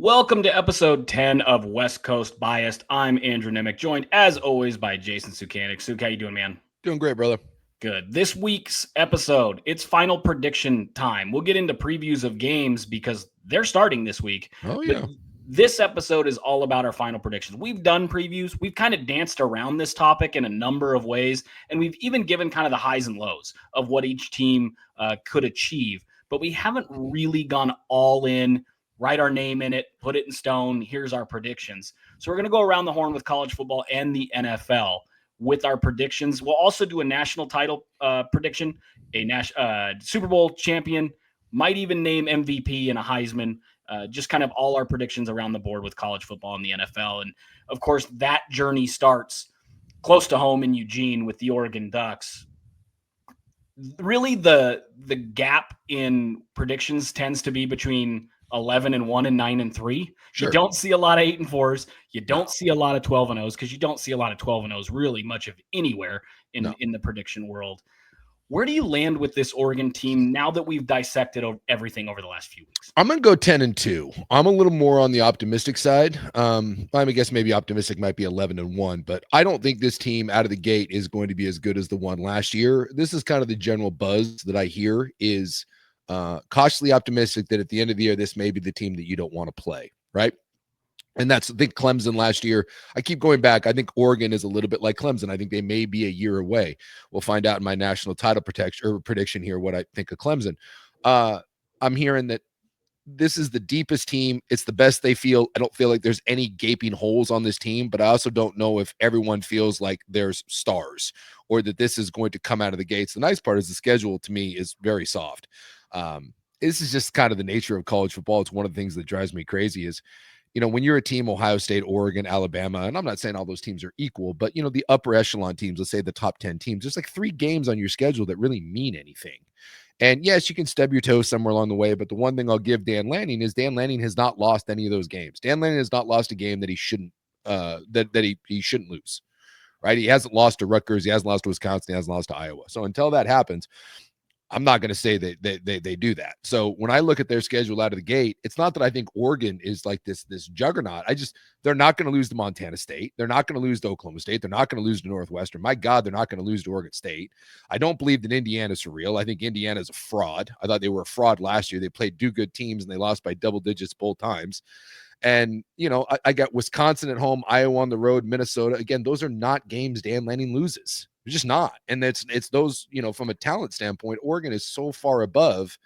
Welcome to episode 10 of West Coast Biased. I'm Andrew Nemec, joined as always by Jason Suke and Nemec. Suke, how you doing, man? Doing great, brother. Good. This week's episode, it's final prediction time. We'll get into previews of games because they're starting this week. Oh, yeah. But this episode is all about our final predictions. We've done previews. We've kind of danced around this topic in a number of ways, and we've even given kind of the highs and lows of what each team could achieve. But we haven't really gone all in, write our name in it, put it in stone. Here's our predictions. So we're going to go around the horn with college football and the NFL with our predictions. We'll also do a national title prediction, a Super Bowl champion, might even name MVP and a Heisman. Just kind of all our predictions around the board with college football and the NFL. And, of course, that journey starts close to home in Eugene with the Oregon Ducks. Really, the gap in predictions tends to be between 11-1 and 9-3. Sure. You don't see a lot of 8-4s. You don't see a lot of 12-0s because you don't see a lot of 12-0s really much of anywhere in the prediction world. Where do you land with this Oregon team now that we've dissected everything over the last few weeks? I'm going to go 10-2. I'm a little more on the optimistic side. I guess maybe optimistic might be 11-1, but I don't think this team out of the gate is going to be as good as the one last year. This is kind of the general buzz that I hear is cautiously optimistic that at the end of the year, this may be the team that you don't want to play, right? And I think Clemson last year, I keep going back. I think Oregon is a little bit like Clemson. I think they may be a year away. We'll find out in my national title prediction here what I think of Clemson. I'm hearing that this is the deepest team. It's the best they feel. I don't feel like there's any gaping holes on this team, but I also don't know if everyone feels like there's stars or that this is going to come out of the gates. The nice part is the schedule to me is very soft. This is just kind of the nature of college football. It's one of the things that drives me crazy is, when you're a team, Ohio State, Oregon, Alabama, and I'm not saying all those teams are equal, but, the upper echelon teams, let's say the top 10 teams, there's like 3 games on your schedule that really mean anything. And yes, you can stub your toe somewhere along the way, but the one thing I'll give Dan Lanning is Dan Lanning has not lost any of those games. Dan Lanning has not lost a game that he shouldn't, he shouldn't lose, right? He hasn't lost to Rutgers. He hasn't lost to Wisconsin. He hasn't lost to Iowa. So until that happens, I'm not going to say that they do that. So when I look at their schedule out of the gate, it's not that I think Oregon is like this juggernaut. They're not going to lose to Montana State. They're not going to lose to Oklahoma State. They're not going to lose to Northwestern. My God, they're not going to lose to Oregon State. I don't believe that Indiana's for real. I think Indiana's a fraud. I thought they were a fraud last year. They played 2 good teams and they lost by double digits both times. And, I got Wisconsin at home, Iowa on the road, Minnesota. Again, those are not games Dan Lanning loses. They're just not. And it's those, from a talent standpoint, Oregon is so far above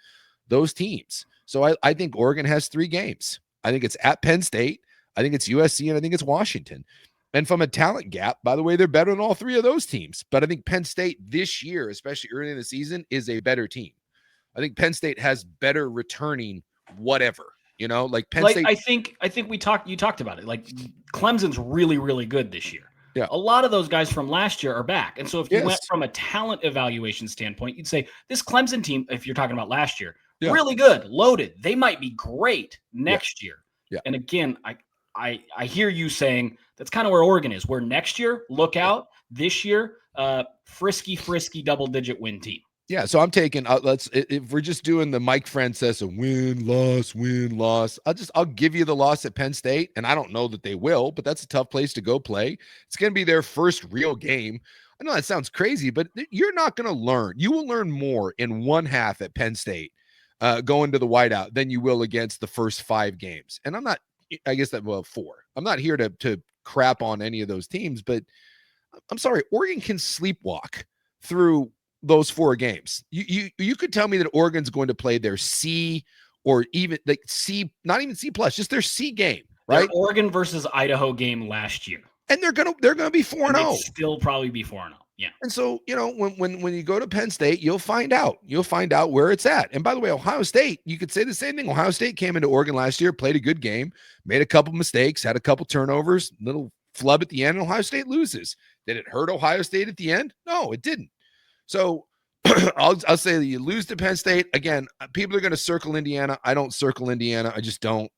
those teams. So I think Oregon has 3 games. I think it's at Penn State. I think it's USC, and I think it's Washington. And from a talent gap, by the way, they're better than all 3 of those teams. But I think Penn State this year, especially early in the season, is a better team. I think Penn State has better returning whatever. Like Penn State. I think you talked about it. Like Clemson's really, really good this year. Yeah. A lot of those guys from last year are back. And so if you went from a talent evaluation standpoint, you'd say this Clemson team, if you're talking about last year, really good, loaded. They might be great next year. Yeah. And again, I hear you saying that's kind of where Oregon is. Where next year, look out. This year, frisky double-digit win team. Yeah, so I'm taking if we're just doing the Mike Francesa win loss, I'll give you the loss at Penn State, and I don't know that they will, but that's a tough place to go play. It's going to be their first real game. I know that sounds crazy, but you're not going to learn. You will learn more in one half at Penn State going to the whiteout than you will against the first 5 games. And I'm not, I guess that 4. I'm not here to crap on any of those teams, but I'm sorry, Oregon can sleepwalk through those 4 games. You could tell me that Oregon's going to play their C or even like C, not even C plus, just their C game, right? Their Oregon versus Idaho game last year. And they're gonna be 4-0. Still probably be 4-0. Yeah. And so, when you go to Penn State, you'll find out where it's at. And by the way, Ohio State, you could say the same thing. Ohio State came into Oregon last year, played a good game, made a couple mistakes, had a couple turnovers, little flub at the end, and Ohio State loses. Did it hurt Ohio State at the end? No, it didn't. So I'll say that you lose to Penn State. Again, people are going to circle Indiana. I don't circle Indiana. I just don't.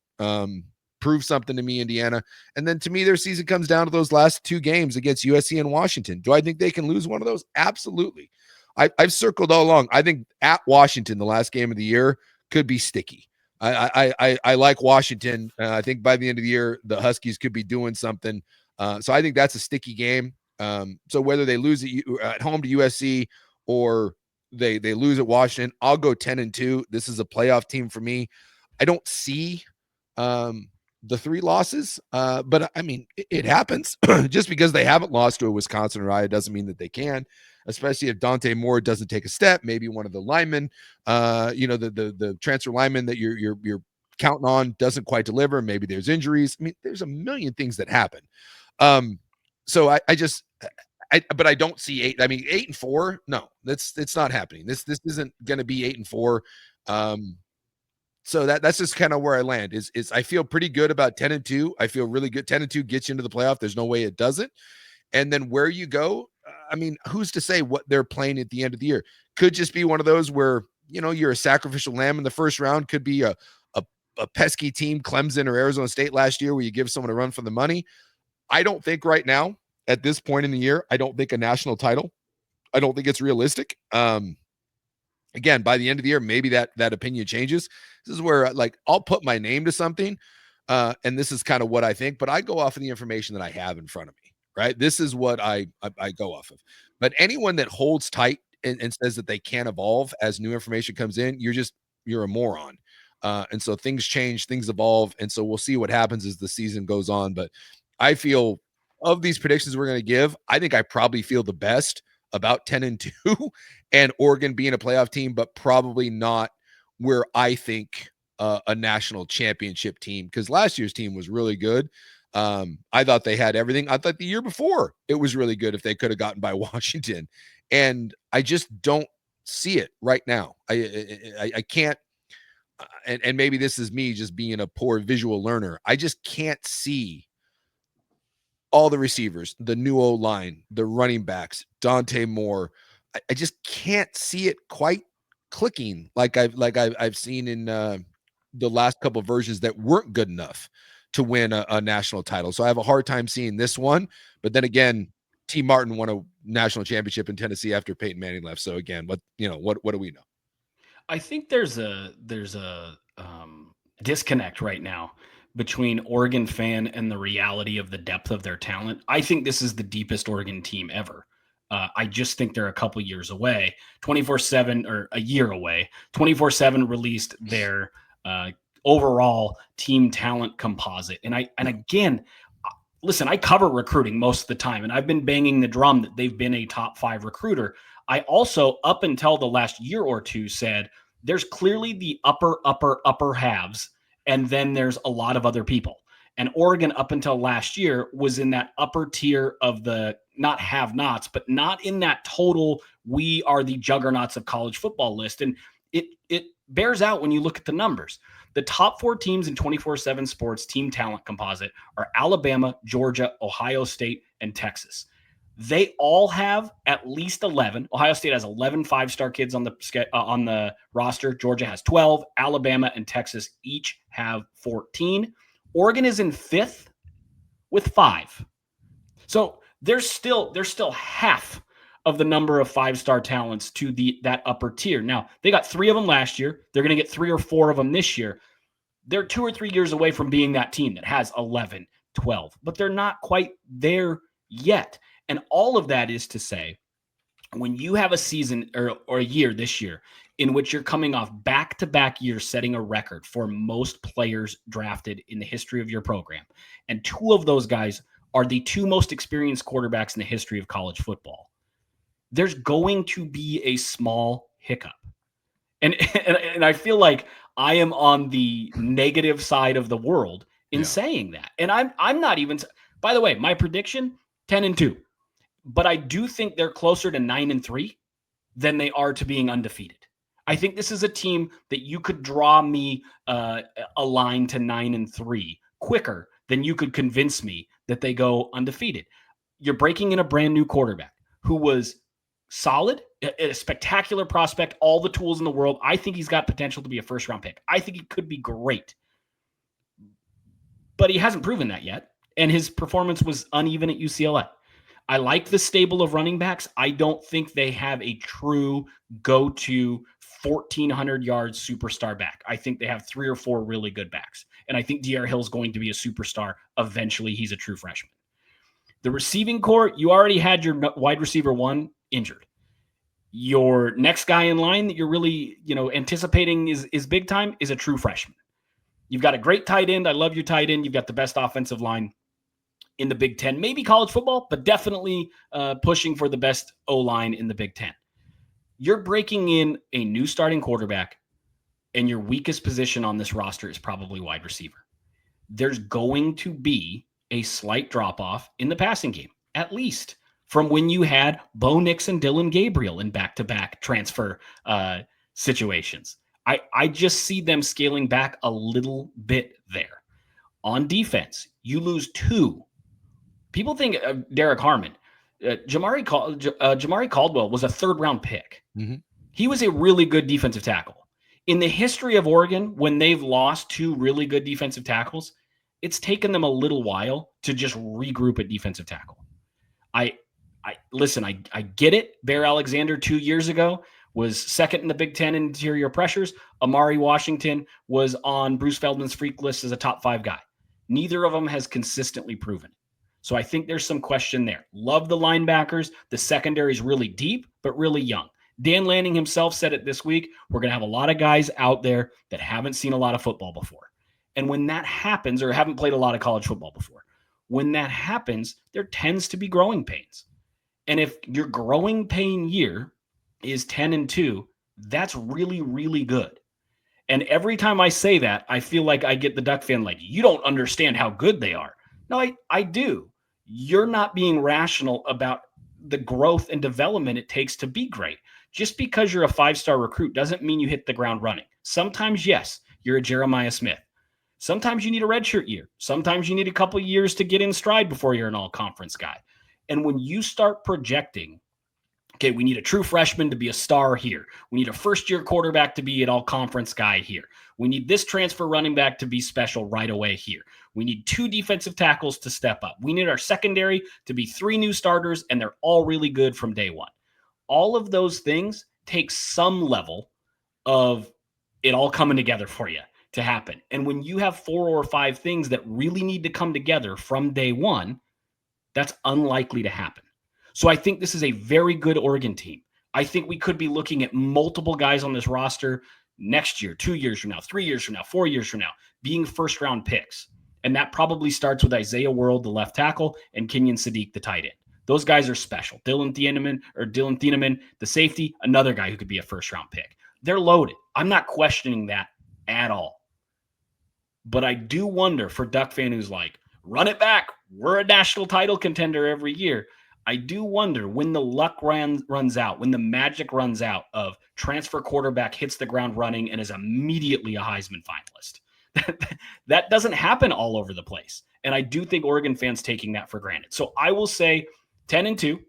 Prove something to me, Indiana. And then to me, their season comes down to those last 2 games against USC and Washington. Do I think they can lose one of those? Absolutely. I've circled all along. I think at Washington, the last game of the year, could be sticky. I like Washington. I think by the end of the year, the Huskies could be doing something. So I think that's a sticky game. So whether they lose at home to USC or they lose at Washington, I'll go 10-2. This is a playoff team for me. I don't see the 3 losses, but I mean, it happens. Just because they haven't lost to a Wisconsin or Iowa doesn't mean that they can, especially if Dante Moore doesn't take a step. Maybe one of the linemen, the transfer lineman that you're counting on doesn't quite deliver. Maybe there's injuries. I mean, there's a million things that happen. So but I don't see 8. I mean, 8-4. No, it's not happening. This isn't going to be 8-4. So that's just kind of where I land is I feel pretty good about 10-2. I feel really good. 10-2 gets you into the playoff. There's no way it doesn't. And then where you go, I mean, who's to say what they're playing at the end of the year? Could just be one of those where, you're a sacrificial lamb in the first round. Could be a pesky team, Clemson or Arizona State last year, where you give someone a run for the money. I don't think right now, at this point in the year, I don't think a national title, I don't think it's realistic. Again, by the end of the year, maybe that opinion changes. This is where I'll put my name to something. And this is kind of what I think, but I go off of the information that I have in front of me, right? This is what I go off of. But anyone that holds tight and says that they can't evolve as new information comes in, you're a moron. And so things change, things evolve. And so we'll see what happens as the season goes on. But I feel of these predictions we're going to give, I think I probably feel the best about 10-2 and Oregon being a playoff team, but probably not where I think a national championship team, because last year's team was really good. I thought they had everything. I thought the year before it was really good if they could have gotten by Washington. And I just don't see it right now. I can't. And maybe this is me just being a poor visual learner. I just can't see all the receivers, the new O-line, the running backs, Dante Moore. I just can't see it quite clicking like I've seen in the last couple of versions that weren't good enough to win a national title. So I have a hard time seeing this one. But then again, T. Martin won a national championship in Tennessee after Peyton Manning left. So again, what do we know? I think there's a disconnect right now between Oregon fan and the reality of the depth of their talent. I think this is the deepest Oregon team ever. I just think they're a couple years away. 24/7 or a year away. 24/7 released their overall team talent composite, and again, listen, I cover recruiting most of the time, and I've been banging the drum that they've been a top 5 recruiter. I also, up until the last year or two, said there's clearly the upper halves, and then there's a lot of other people. And Oregon, up until last year, was in that upper tier of the not have-nots, but not in that total we are the juggernauts of college football list. And it bears out when you look at the numbers. The top 4 teams in 24/7 Sports team talent composite are Alabama, Georgia, Ohio State, and Texas. They all have at least 11. Ohio State has 11 5-star kids on the roster. Georgia has 12. Alabama and Texas each have 14. Oregon is in 5th with 5. So there's still half of the number of 5-star talents to that upper tier. Now, they got 3 of them last year. They're going to get 3 or 4 of them this year. They're 2 or 3 years away from being that team that has 11, 12, but they're not quite there yet. And all of that is to say, when you have a season or a year this year in which you're coming off back-to-back years setting a record for most players drafted in the history of your program, and 2 of those guys are the 2 most experienced quarterbacks in the history of college football, there's going to be a small hiccup. And I feel like I am on the negative side of the world in saying that. And I'm not even, by the way, my prediction, 10-2. But I do think they're closer to 9-3 than they are to being undefeated. I think this is a team that you could draw me a line to 9-3 quicker than you could convince me that they go undefeated. You're breaking in a brand new quarterback who was solid, a spectacular prospect, all the tools in the world. I think he's got potential to be a first-round pick. I think he could be great. But he hasn't proven that yet, and his performance was uneven at UCLA. I like the stable of running backs. I don't think they have a true go-to 1,400 yards superstar back. I think they have 3 or 4 really good backs. And I think D.R. Hill's going to be a superstar. Eventually, he's a true freshman. The receiving core, you already had your wide receiver 1 injured. Your next guy in line that you're really, anticipating is big time is a true freshman. You've got a great tight end. I love your tight end. You've got the best offensive line in the Big Ten, maybe college football, but definitely pushing for the best O-line in the Big Ten. You're breaking in a new starting quarterback, and your weakest position on this roster is probably wide receiver. There's going to be a slight drop-off in the passing game, at least from when you had Bo Nix and Dylan Gabriel in back-to-back transfer situations. I just see them scaling back a little bit there. On defense, you lose 2. People think Derek Harmon. Jamari Caldwell was a 3rd-round pick. Mm-hmm. He was a really good defensive tackle. In the history of Oregon, when they've lost 2 really good defensive tackles, it's taken them a little while to just regroup at defensive tackle. I get it. Bear Alexander 2 years ago was 2nd in the Big Ten in interior pressures. Amari Washington was on Bruce Feldman's freak list as a top 5 guy. Neither of them has consistently proven it. So I think there's some question there. Love the linebackers. The secondary is really deep, but really young. Dan Lanning himself said it this week. We're going to have a lot of guys out there that haven't seen a lot of football before. And when that happens, or haven't played a lot of college football before, when that happens, there tends to be growing pains. And if your growing pain year is 10-2, that's really, really good. And every time I say that, I feel like I get the Duck fan like, you don't understand how good they are. No, I do. You're not being rational about the growth and development it takes to be great. Just because you're a 5-star recruit doesn't mean you hit the ground running. Sometimes, yes, you're a Jeremiah Smith. Sometimes you need a redshirt year. Sometimes you need a couple years to get in stride before you're an all-conference guy. And when you start projecting, okay, we need a true freshman to be a star here. We need a first-year quarterback to be an all-conference guy here. We need this transfer running back to be special right away here. We need 2 defensive tackles to step up. We need our secondary to be 3 new starters, and they're all really good from day one. All of those things take some level of it all coming together for you to happen. And when you have 4 or 5 things that really need to come together from day one, that's unlikely to happen. So I think this is a very good Oregon team. I think we could be looking at multiple guys on this roster next year, 2 years from now, 3 years from now, 4 years from now, being first-round picks. And that probably starts with Isaiah World, the left tackle, and Kenyon Sadiq, the tight end. Those guys are special. Dylan Thieneman, the safety, another guy who could be a first-round pick. They're loaded. I'm not questioning that at all. But I do wonder for Duck fan who's like, run it back. We're a national title contender every year. I do wonder when the luck runs out, when the magic runs out of transfer quarterback hits the ground running and is immediately a Heisman finalist. That doesn't happen all over the place. And I do think Oregon fans taking that for granted. So I will say 10-2.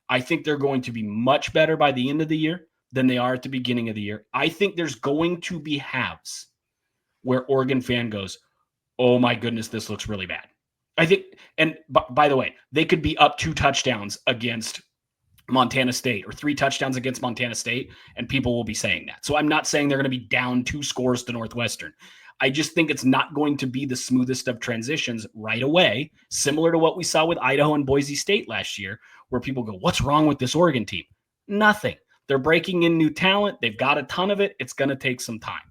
I think they're going to be much better by the end of the year than they are at the beginning of the year. I think there's going to be halves where Oregon fan goes, oh my goodness, this looks really bad. I think, and by the way, they could be up 2 touchdowns against Montana State or 3 touchdowns against Montana State, and people will be saying that. So I'm not saying they're going to be down 2 scores to Northwestern. I just think it's not going to be the smoothest of transitions right away, similar to what we saw with Idaho and Boise State last year, where people go, what's wrong with this Oregon team? Nothing. They're breaking in new talent. They've got a ton of it. It's going to take some time.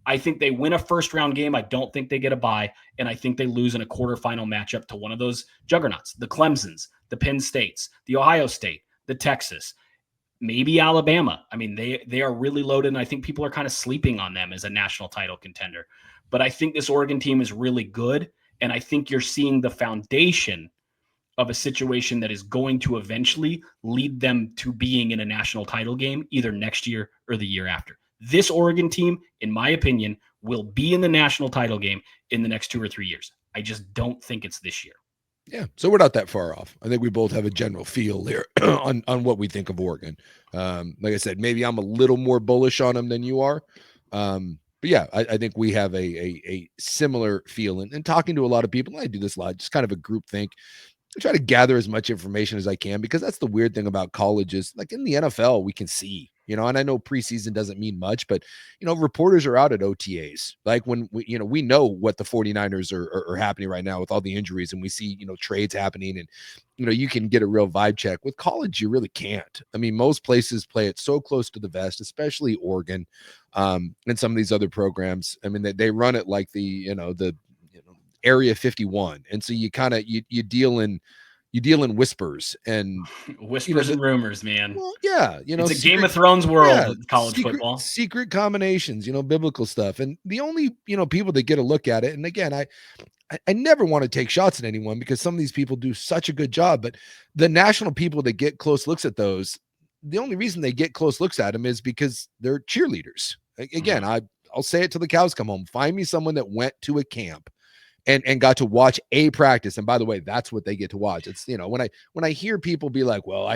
I think they win a first-round game. I don't think they get a bye, and I think they lose in a quarterfinal matchup to one of those juggernauts, the Clemsons, the Penn States, the Ohio State, the Texas, maybe Alabama. I mean, they are really loaded, and I think people are kind of sleeping on them as a national title contender. But I think this Oregon team is really good, and I think you're seeing the foundation of a situation that is going to eventually lead them to being in a national title game either next year or the year after. This Oregon team, in my opinion, will be in the national title game in the next 2 or 3 years. I just don't think it's this year. Yeah, so we're not that far off. I think we both have a general feel there on what we think of Oregon. Like I said, maybe I'm a little more bullish on them than you are. But yeah, I think we have a similar feel. And talking to a lot of people, I do this a lot, just kind of a group think. I try to gather as much information as I can, because that's the weird thing about colleges. Like in the NFL, we can see and I know preseason doesn't mean much, but, reporters are out at OTAs. Like when we know what the 49ers are happening right now with all the injuries, and we see, trades happening, and, you can get a real vibe check. With college, you really can't. I mean, most places play it so close to the vest, especially Oregon, and some of these other programs. I mean, they run it like the Area 51. And so you kind of, you deal in whispers and whispers and rumors, man. Well, yeah, it's a Game of Thrones world with college football. Secret combinations, biblical stuff. And the only, people that get a look at it, and again, I never want to take shots at anyone because some of these people do such a good job, but the national people that get close looks at those, the only reason they get close looks at them is because they're cheerleaders. Again, I'll say it till the cows come home. Find me someone that went to a camp and got to watch a practice. And by the way, that's what they get to watch. It's, when I hear people be like, well,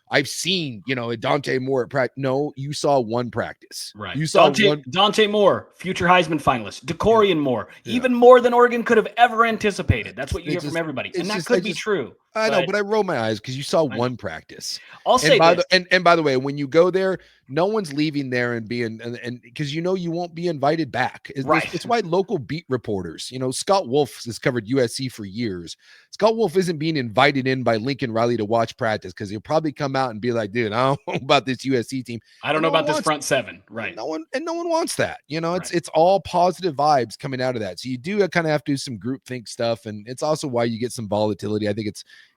I've seen, Dante Moore at practice. No, you saw one practice. Right. You saw Dante Moore, future Heisman finalist. DeCorian Moore, even more than Oregon could have ever anticipated. That's what you hear from everybody. And that could be true. I know, but I roll my eyes because you saw one practice. I'll say this. And by the way, when you go there, no one's leaving there and being, and because you won't be invited back. It's why local beat reporters, Scott Wolf has covered USC for years. Scott Wolf isn't being invited in by Lincoln Riley to watch practice because he'll probably come out and be like, dude, I don't know about this USC team. I don't know about this front seven. Right. No one wants that. It's all positive vibes coming out of that. So you do kind of have to do some groupthink stuff. And it's also why you get some volatility. I think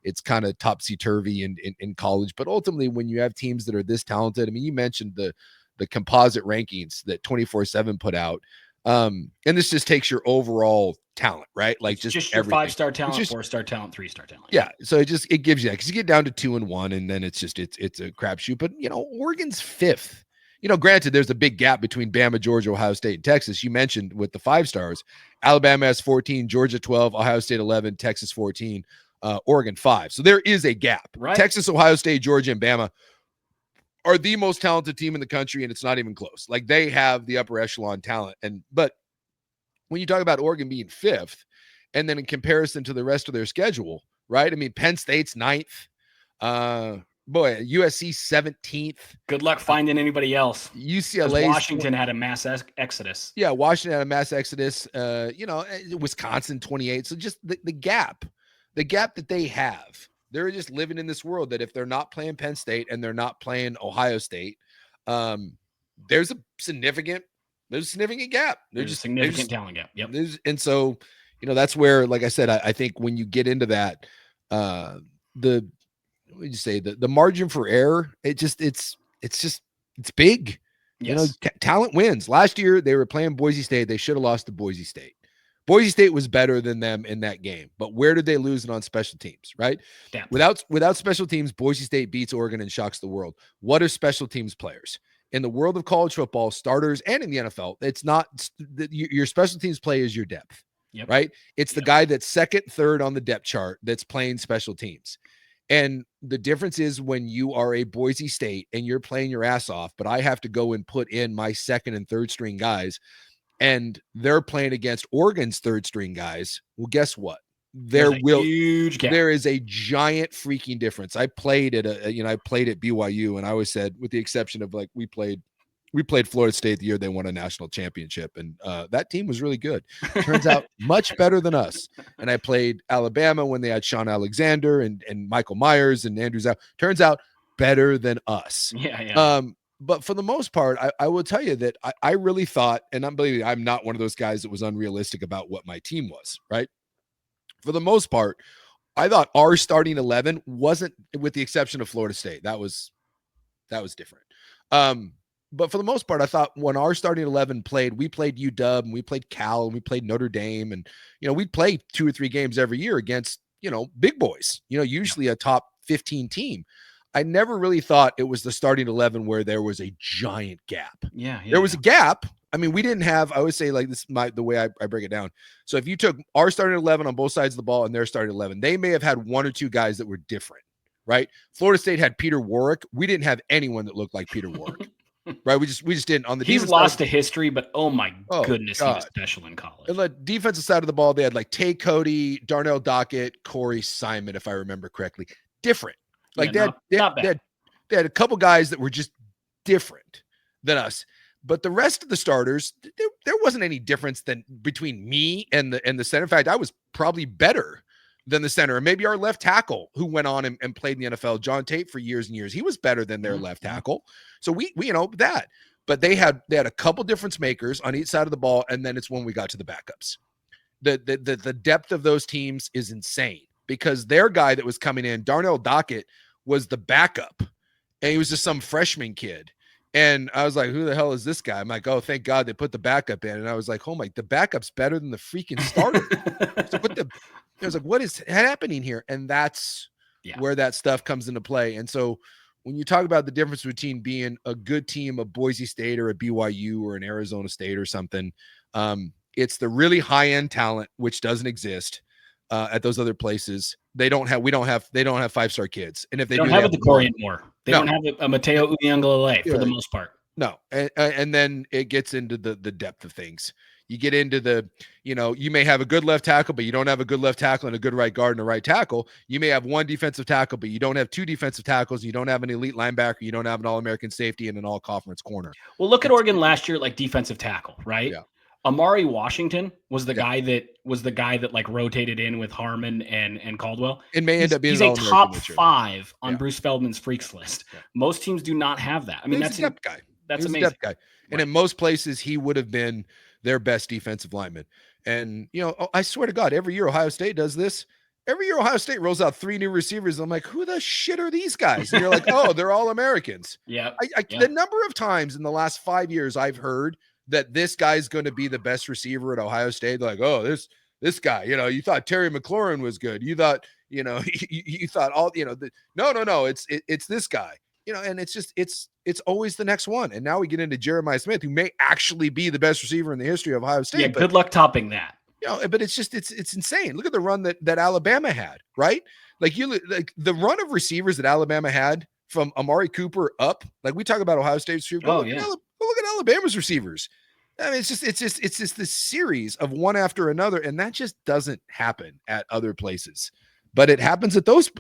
it's kind of topsy-turvy in college, but ultimately when you have teams that are this talented, I mean, you mentioned the composite rankings that 24/7 put out. And this just takes your overall talent, right? Like it's just your 5-star talent, 4-star talent, 3-star talent. Yeah. So it gives you that because you get down to 2 and 1, and then it's a crapshoot. But Oregon's 5th. Granted, there's a big gap between Bama, Georgia, Ohio State, and Texas. You mentioned with the 5 stars, Alabama has 14, Georgia 12, Ohio State 11, Texas 14. Oregon 5. So there is a gap. Right. Texas, Ohio State, Georgia, and Bama are the most talented team in the country, and it's not even close. Like they have the upper echelon talent. But when you talk about Oregon being 5th, and then in comparison to the rest of their schedule, right? I mean, Penn State's 9th. USC 17th. Good luck finding anybody else. UCLA, Washington had a mass exodus. Yeah, Washington had a mass exodus. Wisconsin 28. So just the gap. The gap that they have, they're just living in this world that if they're not playing Penn State and they're not playing Ohio State, there's a significant gap. There's a significant talent gap. Yep. And so, that's where, like I said, I think when you get into that, the margin for error, it's big. Yes. Talent wins. Last year they were playing Boise State. They should have lost to Boise State. Boise State was better than them in that game, but where did they lose it on special teams, right? Damn. Without special teams, Boise State beats Oregon and shocks the world. What are special teams players? In the world of college football, starters and in the NFL, it's not your special teams play is your depth, right? It's the guy that's second, third on the depth chart that's playing special teams. And the difference is when you are a Boise State and you're playing your ass off, but I have to go and put in my second and third string guys, and they're playing against Oregon's third string guys. Well, guess what? There is a giant freaking difference. I played at BYU, and I always said, with the exception of like we played Florida State the year they won a national championship, and that team was really good. Turns out much better than us. And I played Alabama when they had Sean Alexander and Michael Myers and Andrews out. Turns out better than us. Yeah. But for the most part, I will tell you that I really thought, and I'm not one of those guys that was unrealistic about what my team was, right? For the most part, I thought our starting 11 wasn't, with the exception of Florida State. That was different. But for the most part, I thought when our starting 11 played, we played UW and we played Cal and we played Notre Dame. And, we'd play 2 or 3 games every year against, big boys, usually a top 15 team. I never really thought it was the starting 11 where there was a giant gap. There was a gap. I mean, we didn't have, I always say like this, the way I break it down. So if you took our starting 11 on both sides of the ball and their starting 11, they may have had 1 or 2 guys that were different, right? Florida State had Peter Warwick. We didn't have anyone that looked like Peter Warwick, right? We just didn't on the He's lost to history, but oh my goodness, God. He was special in college. And the defensive side of the ball, they had like Tay Cody, Darnell Dockett, Corey Simon, if I remember correctly. Different. Like they had a couple guys that were just different than us. But the rest of the starters, there wasn't any difference between me and the center. In fact, I was probably better than the center. And maybe our left tackle who went on and played in the NFL, John Tate, for years and years. He was better than their left tackle. So we that. But they had a couple difference makers on each side of the ball, and then it's when we got to the backups. The depth of those teams is insane because their guy that was coming in, Darnell Dockett, was the backup, and he was just some freshman kid. And I was like, who the hell is this guy? I'm like, oh, thank God they put the backup in. And I was like, oh my, the backup's better than the freaking starter. So I was like, what is happening here? And that's where that stuff comes into play. And so when you talk about the difference between being a good team of Boise State or a BYU or an Arizona State or something, it's the really high-end talent, which doesn't exist at those other places. They don't have 5-star kids. And if they don't have a Corey anymore. They don't have a Mateo Uyunglele for the most part. No. And then it gets into the depth of things. You get into you may have a good left tackle, but you don't have a good left tackle and a good right guard and a right tackle. You may have one defensive tackle, but you don't have two defensive tackles. You don't have an elite linebacker. You don't have an All-American safety and an all-conference corner. Well, look at Oregon last year, like defensive tackle, right? Yeah. Amari Washington was the guy that like rotated in with Harmon and Caldwell. It may end up being he's a top 5 on Bruce Feldman's freaks list. Yeah. Most teams do not have that. I mean, that's a depth guy. That's amazing. A depth guy. And in most places, he would have been their best defensive lineman. And I swear to God, every year Ohio State does this. Every year Ohio State rolls out 3 new receivers. I'm like, who the shit are these guys? And you're like, oh, they're all Americans. Yeah. The number of times in the last 5 years I've heard that this guy's going to be the best receiver at Ohio State. They're like, oh, this guy, you thought Terry McLaurin was good. You thought, you thought all, no, it's this guy, and it's just, it's always the next one. And now we get into Jeremiah Smith, who may actually be the best receiver in the history of Ohio State. Yeah. Good luck topping that. But it's just, it's insane. Look at the run that Alabama had, right? Like the run of receivers that Alabama had from Amari Cooper up, like we talk about Ohio State's receivers. Look at Alabama's receivers. I mean, it's just this series of one after another, and that just doesn't happen at other places. But it happens at those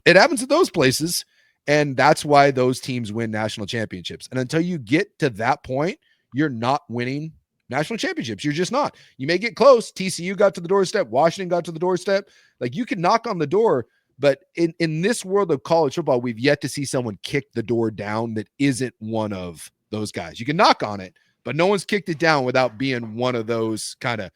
places, and that's why those teams win national championships. And until you get to that point, you're not winning national championships. You're just not. You may get close. TCU got to the doorstep. Washington got to the doorstep. Like, you can knock on the door, but in this world of college football, we've yet to see someone kick the door down that isn't one of those guys. You can knock on it, but no one's kicked it down without being one of those kind of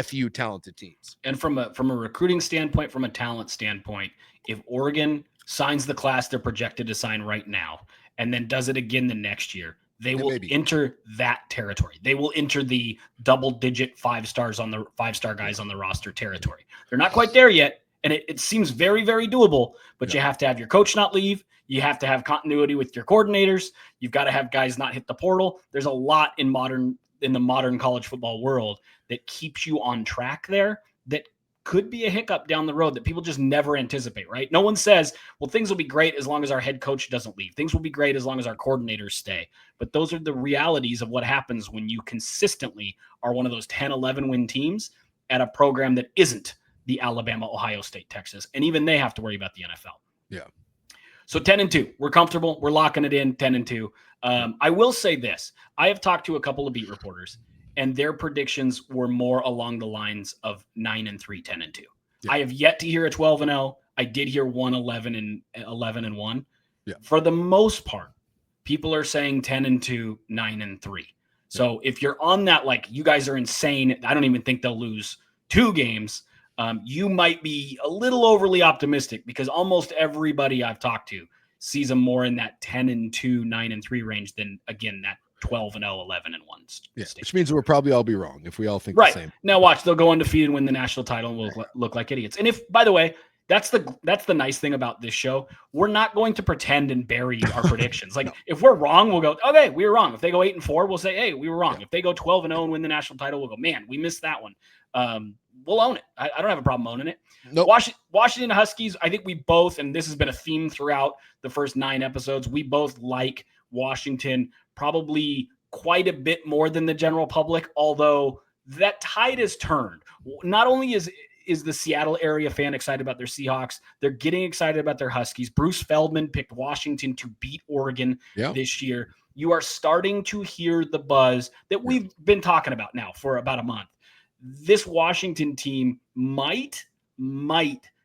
FU talented teams. And from a recruiting standpoint, from a talent standpoint, if Oregon signs the class they're projected to sign right now, and then does it again the next year, they will enter that territory. They will enter the double-digit 5-star guys on the roster territory. They're not quite there yet, and it seems very, very doable, but you have to have your coach not leave. You have to have continuity with your coordinators. You've got to have guys not hit the portal. There's a lot in the modern college football world that keeps you on track there that could be a hiccup down the road that people just never anticipate, right? No one says, well, things will be great as long as our head coach doesn't leave. Things will be great as long as our coordinators stay. But those are the realities of what happens when you consistently are one of those 10, 11 win teams at a program that isn't the Alabama, Ohio State, Texas. And even they have to worry about the NFL. Yeah. So 10-2, we're comfortable. We're locking it in 10-2. I will say this. I have talked to a couple of beat reporters, and their predictions were more along the lines of 9-3, 10-2. Yeah. I have yet to hear a 12-0. I did hear 11-1. Yeah. For the most part, people are saying 10-2, 9-3. So if you're on that, like, you guys are insane, I don't even think they'll lose 2 games. You might be a little overly optimistic because almost everybody I've talked to sees them more in that 10-2, 9-3 range than, again, that 12-0, 11-1. Yeah, which means we'll probably all be wrong if we all think the same. Now watch, they'll go undefeated and win the national title and we'll look like idiots. And if, by the way, that's the nice thing about this show. We're not going to pretend and bury our predictions. Like, if we're wrong, we'll go, okay, we were wrong. If they go 8-4, we'll say, hey, we were wrong. Yeah. If they go 12-0 and win the national title, we'll go, man, we missed that one. We'll own it. I don't have a problem owning it. Nope. Washington Huskies, I think we both, and this has been a theme throughout the first 9 episodes, we both like Washington probably quite a bit more than the general public, although that tide has turned. Not only is the Seattle area fan excited about their Seahawks, they're getting excited about their Huskies. Bruce Feldman picked Washington to beat Oregon this year. you are starting to hear the buzz that we've been talking about now for about a month. This Washington team might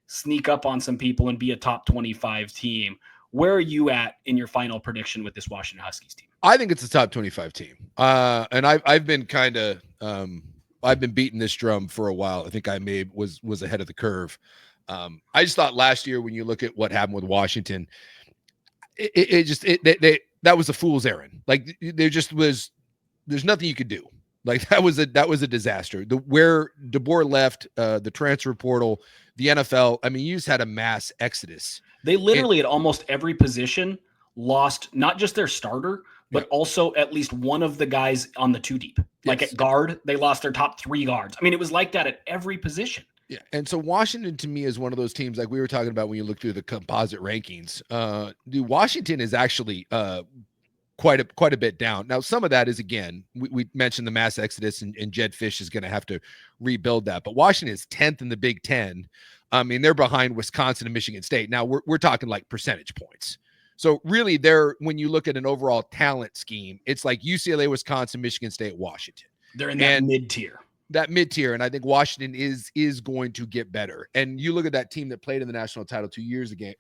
sneak up on some people and be a top 25 team. Where are you at in your final prediction with this Washington Huskies team? I think it's a top 25 team. And I've been kind of I've been beating this drum for a while. I think I was ahead of the curve. I just thought last year, when you look at what happened with Washington, that was a fool's errand. Like, there's nothing you could do. Like, that was a disaster. Where DeBoer left, the transfer portal, the NFL. I mean, you just had a mass exodus. They literally at almost every position lost not just their starter, but also at least one of the guys on the two deep. Like at guard, they lost their top 3 guards. I mean, it was like that at every position. Yeah. And so Washington, to me, is one of those teams, like we were talking about when you look through the composite rankings. Washington is actually quite a bit down. Now, some of that is, again, we mentioned the mass exodus, and Jed Fish is going to have to rebuild that. But Washington is 10th in the Big Ten. I mean, they're behind Wisconsin and Michigan State. Now, we're talking like percentage points. So really, when you look at an overall talent scheme, it's like UCLA, Wisconsin, Michigan State, Washington. They're in that mid-tier. That mid-tier, and I think Washington is going to get better. And you look at that team that played in the national title 2 years ago.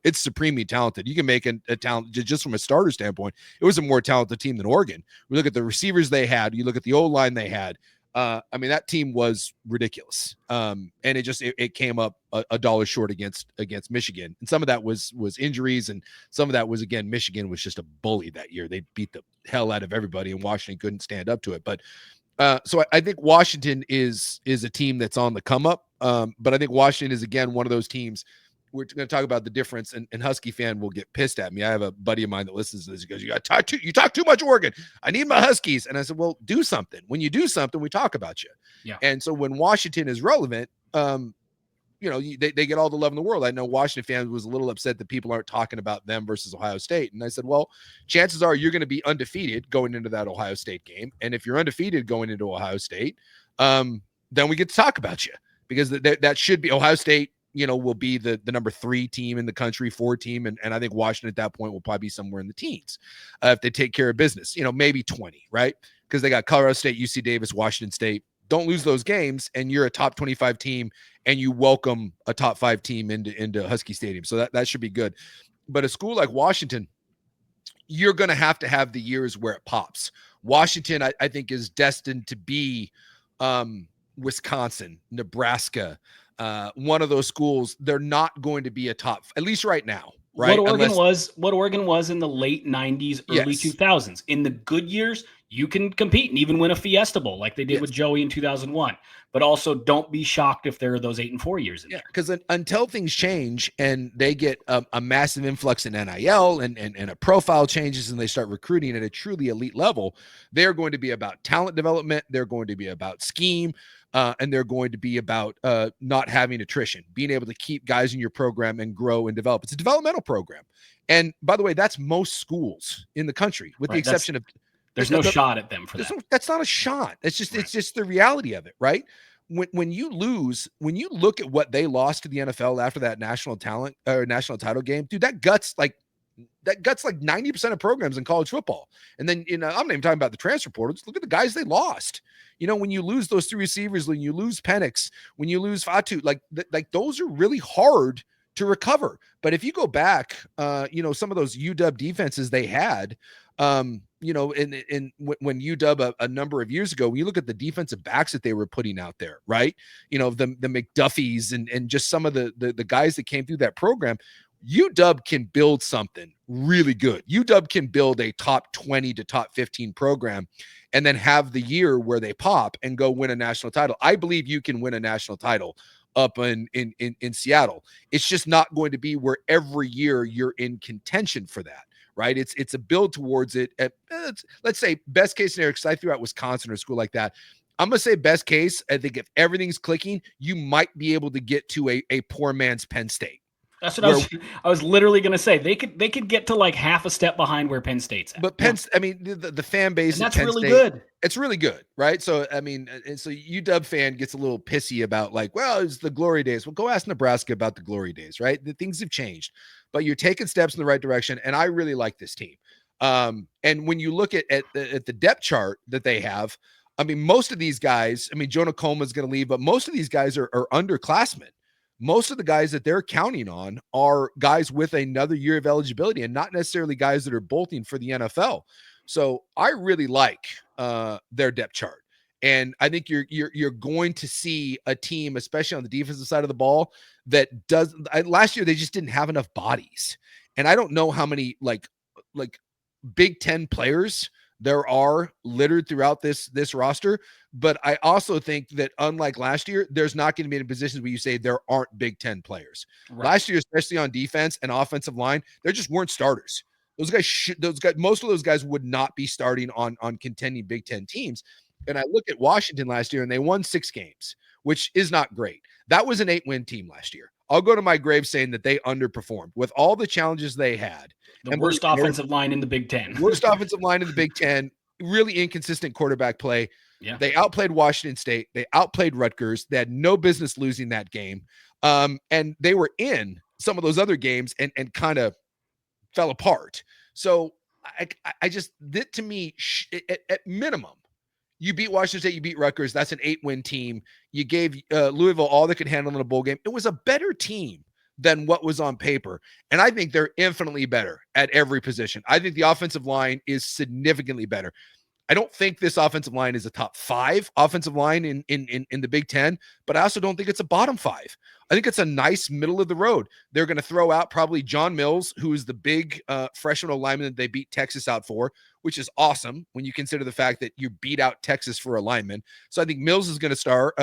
It's supremely talented. You can make a talent just from a starter standpoint. It was a more talented team than Oregon. We look at the receivers they had. You look at the O-line they had. I mean, that team was ridiculous. And it came up a dollar short against Michigan. And some of that was injuries, and some of that was, again, Michigan was just a bully that year. They beat the hell out of everybody, and Washington couldn't stand up to it. But so I think Washington is a team that's on the come up. But I think Washington is, again, one of those teams. We're going to talk about the difference, and Husky fan will get pissed at me. I have a buddy of mine that listens to this. He goes, you talk too much Oregon. I need my Huskies. And I said, well, do something. When you do something, we talk about you. Yeah. And so when Washington is relevant, they get all the love in the world. I know Washington fans was a little upset that people aren't talking about them versus Ohio State. And I said, well, chances are you're going to be undefeated going into that Ohio State game. And if you're undefeated going into Ohio State, then we get to talk about you, because that should be Ohio State, will be the number 3 team in the country, 4 team. And I think Washington at that point will probably be somewhere in the teens if they take care of business, maybe 20, right? Because they got Colorado State, UC Davis, Washington State. Don't lose those games, and you're a top 25 team, and you welcome a top 5 team into Husky Stadium. So that should be good. But a school like Washington, you're going to have the years where it pops. Washington, I think, is destined to be Wisconsin, Nebraska, one of those schools. They're not going to be a top, at least right now. Right? What Oregon was in the late 90s, early 2000s. In the good years, you can compete and even win a Fiesta Bowl like they did with Joey in 2001. But also, don't be shocked if there are those 8-4 years in there. Because until things change and they get a massive influx in NIL and a profile changes, and they start recruiting at a truly elite level, they're going to be about talent development. They're going to be about scheme. And they're going to be about not having attrition, being able to keep guys in your program and grow and develop. It's a developmental program. And by the way, that's most schools in the country, with the exception of there's no shot at them for that. That's not a shot. It's just the reality of it, right? When you look at what they lost to the NFL after that national title game, dude, that guts like 90% of programs in college football. And then, I'm not even talking about the transfer portal. Just look at the guys they lost. When you lose those 3 receivers, when you lose Penix, when you lose Fatu, like those are really hard to recover. But if you go back, some of those UW defenses they had, when UW a number of years ago, when you look at the defensive backs that they were putting out there, right? The McDuffies and just some of the guys that came through that program, UW can build something really good. UW can build a top 20 to top 15 program and then have the year where they pop and go win a national title. I believe you can win a national title up in Seattle. It's just not going to be where every year you're in contention for that, right? It's a build towards it. Let's say best case scenario, because I threw out Wisconsin or a school like that. I'm going to say best case. I think if everything's clicking, you might be able to get to a poor man's Penn State. That's what I was literally going to say. They could get to like half a step behind where Penn State's at. But I mean, the fan base, and that's really good. It's really good, right? So I mean, and so UW fan gets a little pissy about like, well, it's the glory days. Well, go ask Nebraska about the glory days, right? The things have changed, but you're taking steps in the right direction, and I really like this team. And when you look at the depth chart that they have, I mean, most of these guys, I mean, Jonah Coleman's going to leave, but most of these guys are underclassmen. Most of the guys that they're counting on are guys with another year of eligibility and not necessarily guys that are bolting for the NFL. So I really like their depth chart. And I think you're going to see a team, especially on the defensive side of the ball, that does. Last year they just didn't have enough bodies, and I don't know how many like Big Ten players there are littered throughout this roster. But I also think that unlike last year, there's not going to be in positions where you say there aren't Big Ten players. Right. Last year, especially on defense and offensive line, there just weren't starters. Those guys, most of those guys would not be starting on contending Big Ten teams. And I look at Washington last year, and they won 6 games, which is not great. That was an 8-win team last year. I'll go to my grave saying that they underperformed with all the challenges they had. The worst offensive line in the Big Ten. Worst offensive line in the Big Ten. Really inconsistent quarterback play. Yeah. They outplayed Washington State. They outplayed Rutgers. They had no business losing that game. And they were in some of those other games and kind of fell apart. So I just, that to me, at minimum, you beat Washington State, you beat Rutgers. That's an 8-win team. You gave Louisville all they could handle in a bowl game. It was a better team than what was on paper. And I think they're infinitely better at every position. I think the offensive line is significantly better. I don't think this offensive line is a top 5 offensive line in the Big Ten, but I also don't think it's a bottom 5. I think it's a nice middle of the road. They're going to throw out probably John Mills, who is the big freshman lineman that they beat Texas out for, which is awesome when you consider the fact that you beat out Texas for a lineman. So I think Mills is going to start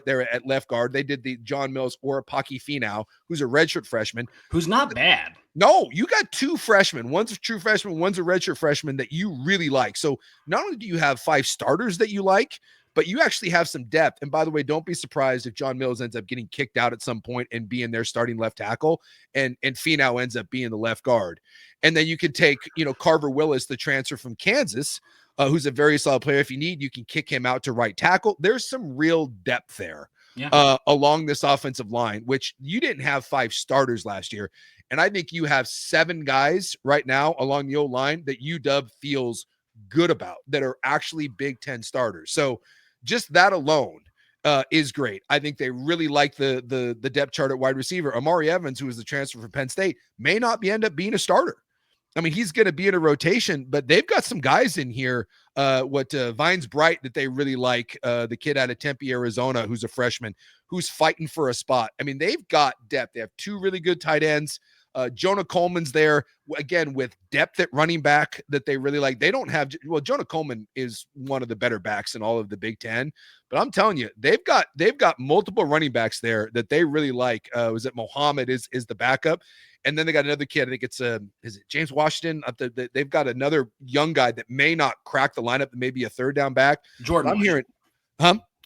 there at left guard. They did the John Mills or Paki Finau, who's a redshirt freshman. Who's not bad. No, you got 2 freshmen. One's a true freshman, one's a redshirt freshman that you really like. So not only do you have 5 starters that you like, but you actually have some depth. And by the way, don't be surprised if John Mills ends up getting kicked out at some point and being their starting left tackle, and Finau ends up being the left guard. And then you could take, Carver Willis, the transfer from Kansas, who's a very solid player. If you need, you can kick him out to right tackle. There's some real depth there along this offensive line, which you didn't have 5 starters last year. And I think you have 7 guys right now along the O-line that UW feels good about that are actually Big Ten starters. So just that alone is great. I think they really like the depth chart at wide receiver. Amari Evans, who is the transfer from Penn State, may not end up being a starter. I mean, he's going to be in a rotation, but they've got some guys in here. Vines Bright that they really like, the kid out of Tempe, Arizona, who's a freshman, who's fighting for a spot. I mean, they've got depth. They have 2 really good tight ends. Jonah Coleman's there again with depth at running back that they really like. They don't have, Jonah Coleman is one of the better backs in all of the Big Ten, but I'm telling you, they've got multiple running backs there that they really like. Was it Mohammed is the backup? And then they got another kid. I think it's is it James Washington? They've got another young guy that may not crack the lineup, maybe a 3rd down back. Jordan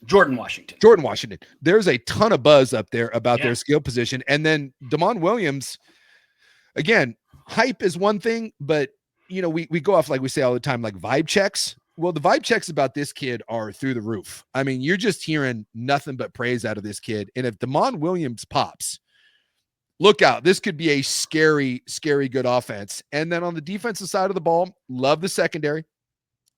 Washington. Jordan Washington. There's a ton of buzz up there about their skill position. And then Damon Williams, again, hype is one thing, but we go off, like we say all the time, like vibe checks. Well, the vibe checks about this kid are through the roof. I mean, you're just hearing nothing but praise out of this kid. And if Damon Williams pops, look out. This could be a scary, scary good offense. And then on the defensive side of the ball, love the secondary.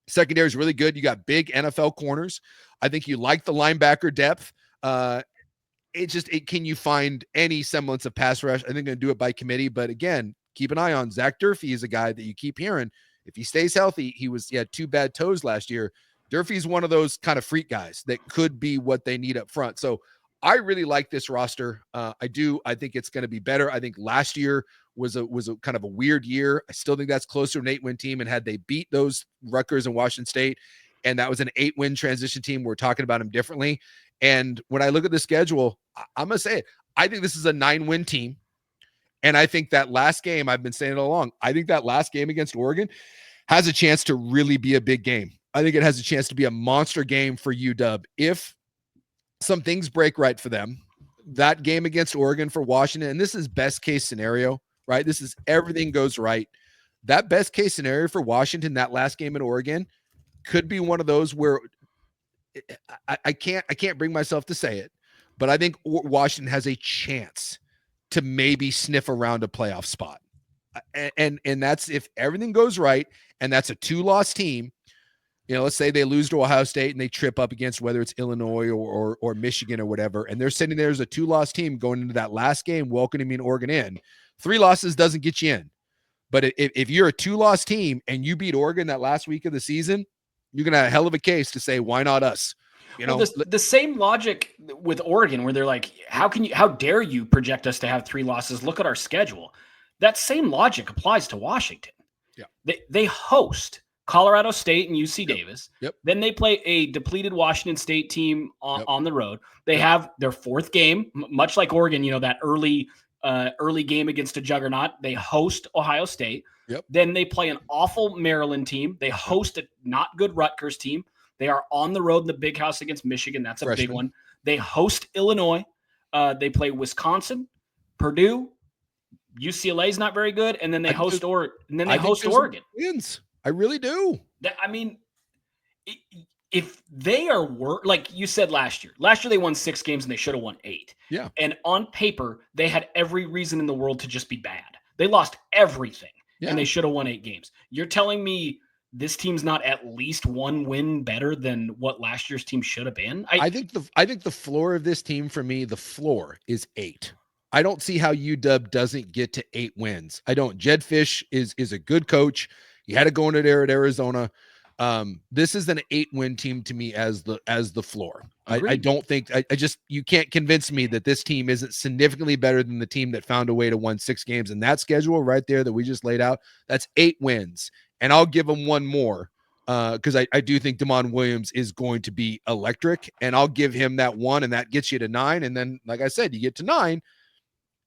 Secondary is really good. You got big NFL corners. I think you like the linebacker depth. Can you find any semblance of pass rush? I think going to do it by committee. But again, keep an eye on Zach Durfee is a guy that you keep hearing. If he stays healthy, he had 2 bad toes last year. Durfee's one of those kind of freak guys that could be what they need up front. So I really like this roster. I do. I think it's going to be better. I think last year was a kind of a weird year. I still think that's closer to an 8-win team. And had they beat those Rutgers and Washington State, and that was an 8-win transition team, we're talking about them differently. And when I look at the schedule, I'm going to say it. I think this is a 9-win team. And I think that last game, I've been saying it all along, I think that last game against Oregon has a chance to really be a big game. I think it has a chance to be a monster game for UW. If some things break right for them, that game against Oregon for Washington, and this is best case scenario, right? This is everything goes right. That best case scenario for Washington, that last game in Oregon, could be one of those where I can't bring myself to say it, but I think Washington has a chance to maybe sniff around a playoff spot. And that's if everything goes right, and that's a 2-loss team. Let's say they lose to Ohio State and they trip up against whether it's Illinois or Michigan or whatever, and they're sitting there as a 2-loss team going into that last game, welcoming Oregon in. 3 losses doesn't get you in. But if you're a 2-loss team and you beat Oregon that last week of the season, you're going to have a hell of a case to say, why not us? The same logic with Oregon, where they're like, how dare you project us to have 3 losses? Look at our schedule. That same logic applies to Washington. Yeah. They host Colorado State and UC Davis. Yep. Then they play a depleted Washington State team on the road. They have their 4th game, much like Oregon, that early game against a juggernaut. They host Ohio State. Yep. Then they play an awful Maryland team. They host a not good Rutgers team. They are on the road in the Big House against Michigan. That's a big one. They host Illinois. They play Wisconsin, Purdue. UCLA is not very good, and then they host Oregon. And then they host Oregon. Wins. I really do. If they are like you said last year they won 6 games and they should have won 8. Yeah. And on paper, they had every reason in the world to just be bad. They lost everything, and they should have won 8 games. You're telling me this team's not at least 1 win better than what last year's team should have been? I think the floor of this team for me, the floor is 8. I don't see how UW doesn't get to 8 wins. I don't. Jed Fish is a good coach. He had to go into there at Arizona. This is an 8-win team to me as the floor. I don't think you can't convince me that this team isn't significantly better than the team that found a way to win 6 games. And that schedule right there that we just laid out, that's 8 wins. And I'll give them one more because I do think Damon Williams is going to be electric, and I'll give him that 1, and that gets you to 9. And then, like I said, you get to 9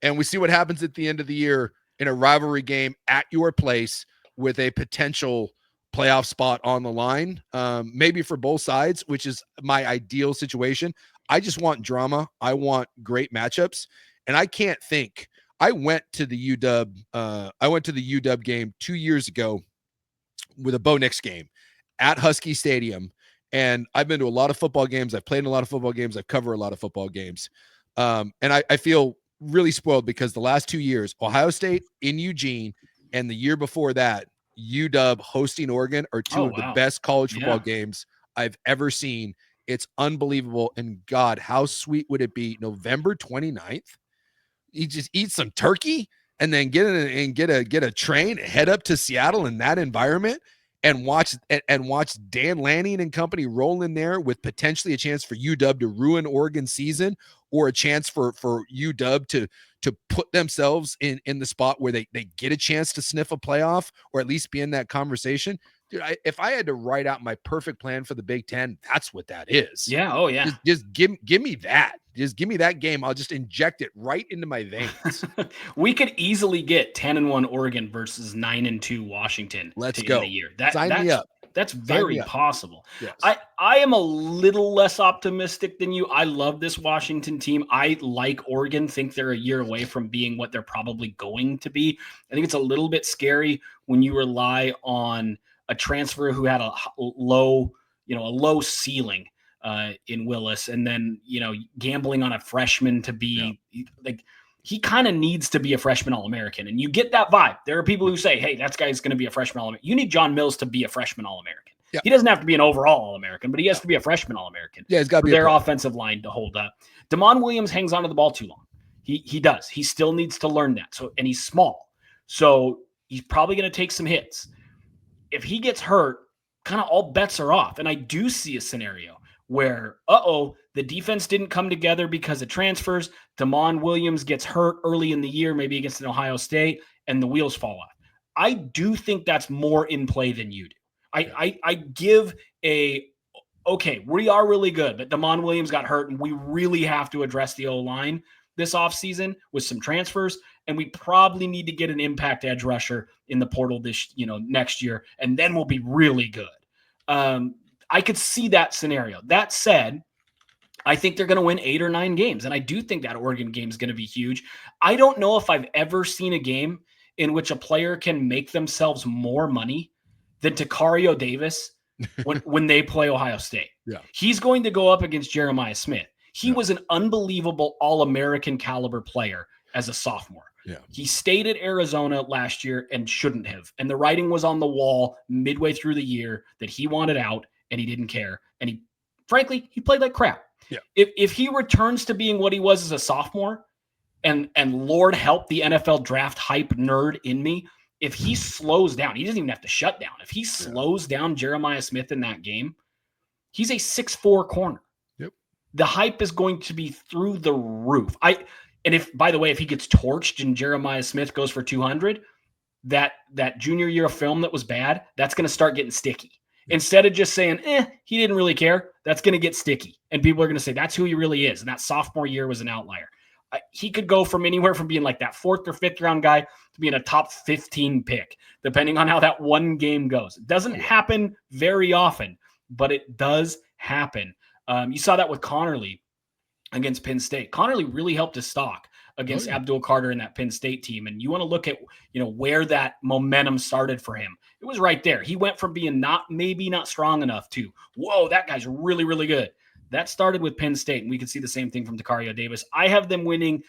and we see what happens at the end of the year in a rivalry game at your place with a potential playoff spot on the line, maybe for both sides, which is my ideal situation. I just want drama. I want great matchups. And I can't think. I went to the UW game 2 years ago with a Bo Nix game at Husky Stadium. And I've been to a lot of football games. I've played in a lot of football games. I've covered a lot of football games. And I feel really spoiled because the last 2 years, Ohio State in Eugene, and the year before that, UW hosting Oregon are 2 of the best college football games I've ever seen. It's unbelievable. And God, how sweet would it be November 29th? You just eat some turkey and then get a train, head up to Seattle in that environment and watch Dan Lanning and company roll in there with potentially a chance for UW to ruin Oregon's season, or a chance for UW to put themselves in the spot where they get a chance to sniff a playoff or at least be in that conversation. Dude, if I had to write out my perfect plan for the Big Ten, that's what that is. Yeah. Oh yeah. Just give me that. Just give me that game. I'll just inject it right into my veins. We could easily get 10-1 Oregon versus 9-2 Washington. Let's go. The year. Sign me up. That's very possible. Yes. I am a little less optimistic than you. I love this Washington team. I like Oregon, think they're a year away from being what they're probably going to be. I think it's a little bit scary when you rely on a transfer who had a low ceiling in Willis, and then, gambling on a freshman to be like, he kind of needs to be a freshman All-American. And you get that vibe. There are people who say, hey, that guy's going to be a freshman All-American. You need John Mills to be a freshman All-American. Yeah. He doesn't have to be an overall All-American, but he has to be a freshman All-American. Yeah, he's got to be their offensive line to hold up. Damon Williams hangs onto the ball too long. He does. He still needs to learn that. And he's small. So he's probably going to take some hits. If he gets hurt, kind of all bets are off. And I do see a scenario where, the defense didn't come together because of transfers. Damon Williams gets hurt early in the year, maybe against an Ohio State, and the wheels fall off. I do think that's more in play than you do. I give we are really good, but Damon Williams got hurt, and we really have to address the O-line this offseason with some transfers, and we probably need to get an impact edge rusher in the portal next year, and then we'll be really good. I could see that scenario. That said, I think they're going to win 8 or 9 games, and I do think that Oregon game is going to be huge. I don't know if I've ever seen a game in which a player can make themselves more money than Takario Davis when they play Ohio State. Yeah. He's going to go up against Jeremiah Smith. He was an unbelievable All-American caliber player as a sophomore. Yeah. He stayed at Arizona last year and shouldn't have. And the writing was on the wall midway through the year that he wanted out and he didn't care. And frankly, he played like crap. Yeah. If he returns to being what he was as a sophomore, and Lord help the NFL draft hype nerd in me, if he slows down, he doesn't even have to shut down. If he slows down Jeremiah Smith in that game, he's a 6'4" corner. Yep. The hype is going to be through the roof. And if, by the way, if he gets torched and Jeremiah Smith goes for 200, that junior year of film that was bad, that's going to start getting sticky. Instead of just saying, he didn't really care, that's going to get sticky. And people are going to say, that's who he really is. And that sophomore year was an outlier. He could go from anywhere from being like that 4th or 5th round guy to being a top 15 pick, depending on how that one game goes. It doesn't happen very often, but it does happen. You saw that with Connerly against Penn State. Connerly really helped his stock against Abdul Carter and that Penn State team. And you want to look at, where that momentum started for him. It was right there. He went from being maybe not strong enough to, whoa, that guy's really, really good. That started with Penn State, and we could see the same thing from Dakario Davis. I have them winning,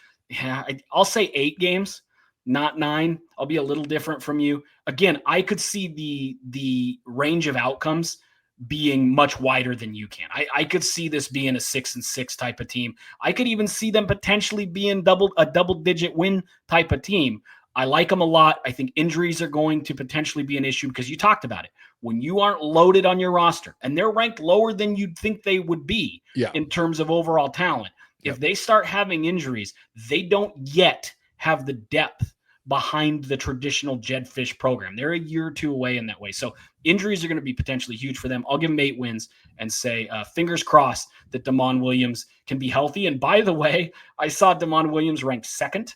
I'll say 8 games, not 9. I'll be a little different from you. Again, I could see the range of outcomes being much wider than you can. I could see this being a 6-6 type of team. I could even see them potentially being a double-digit win type of team. I like them a lot. I think injuries are going to potentially be an issue because you talked about it. When you aren't loaded on your roster, and they're ranked lower than you'd think they would be in terms of overall talent, if they start having injuries, they don't yet have the depth behind the traditional Jed Fish program. They're a year or two away in that way. So injuries are going to be potentially huge for them. I'll give them 8 wins and say fingers crossed that Damon Williams can be healthy. And by the way, I saw Damon Williams ranked 2nd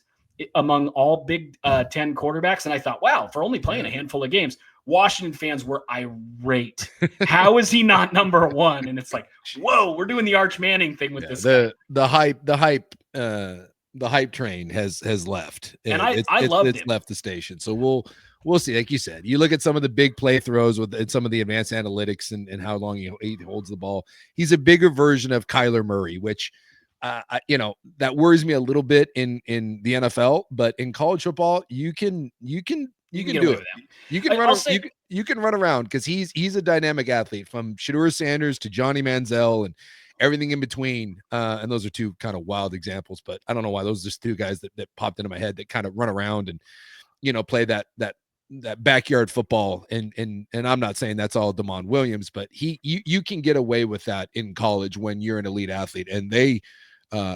among all Big 10 quarterbacks. And I thought, wow, for only playing a handful of games, Washington fans were irate. How is he not number 1? And it's like, whoa, we're doing the Arch Manning thing with this guy. The hype train has left, and I loved it. Left the station. So we'll see. Like you said, you look at some of the big play throws with some of the advanced analytics and how long he holds the ball. He's a bigger version of Kyler Murray, which that worries me a little bit in the NFL, but in college football, you can do it. You can run around because he's a dynamic athlete, from Shedeur Sanders to Johnny Manziel and everything in between. And those are 2 kind of wild examples, but I don't know why those are just 2 guys that popped into my head that kind of run around and, play that backyard football. And I'm not saying that's all Damon Williams, but you can get away with that in college when you're an elite athlete, and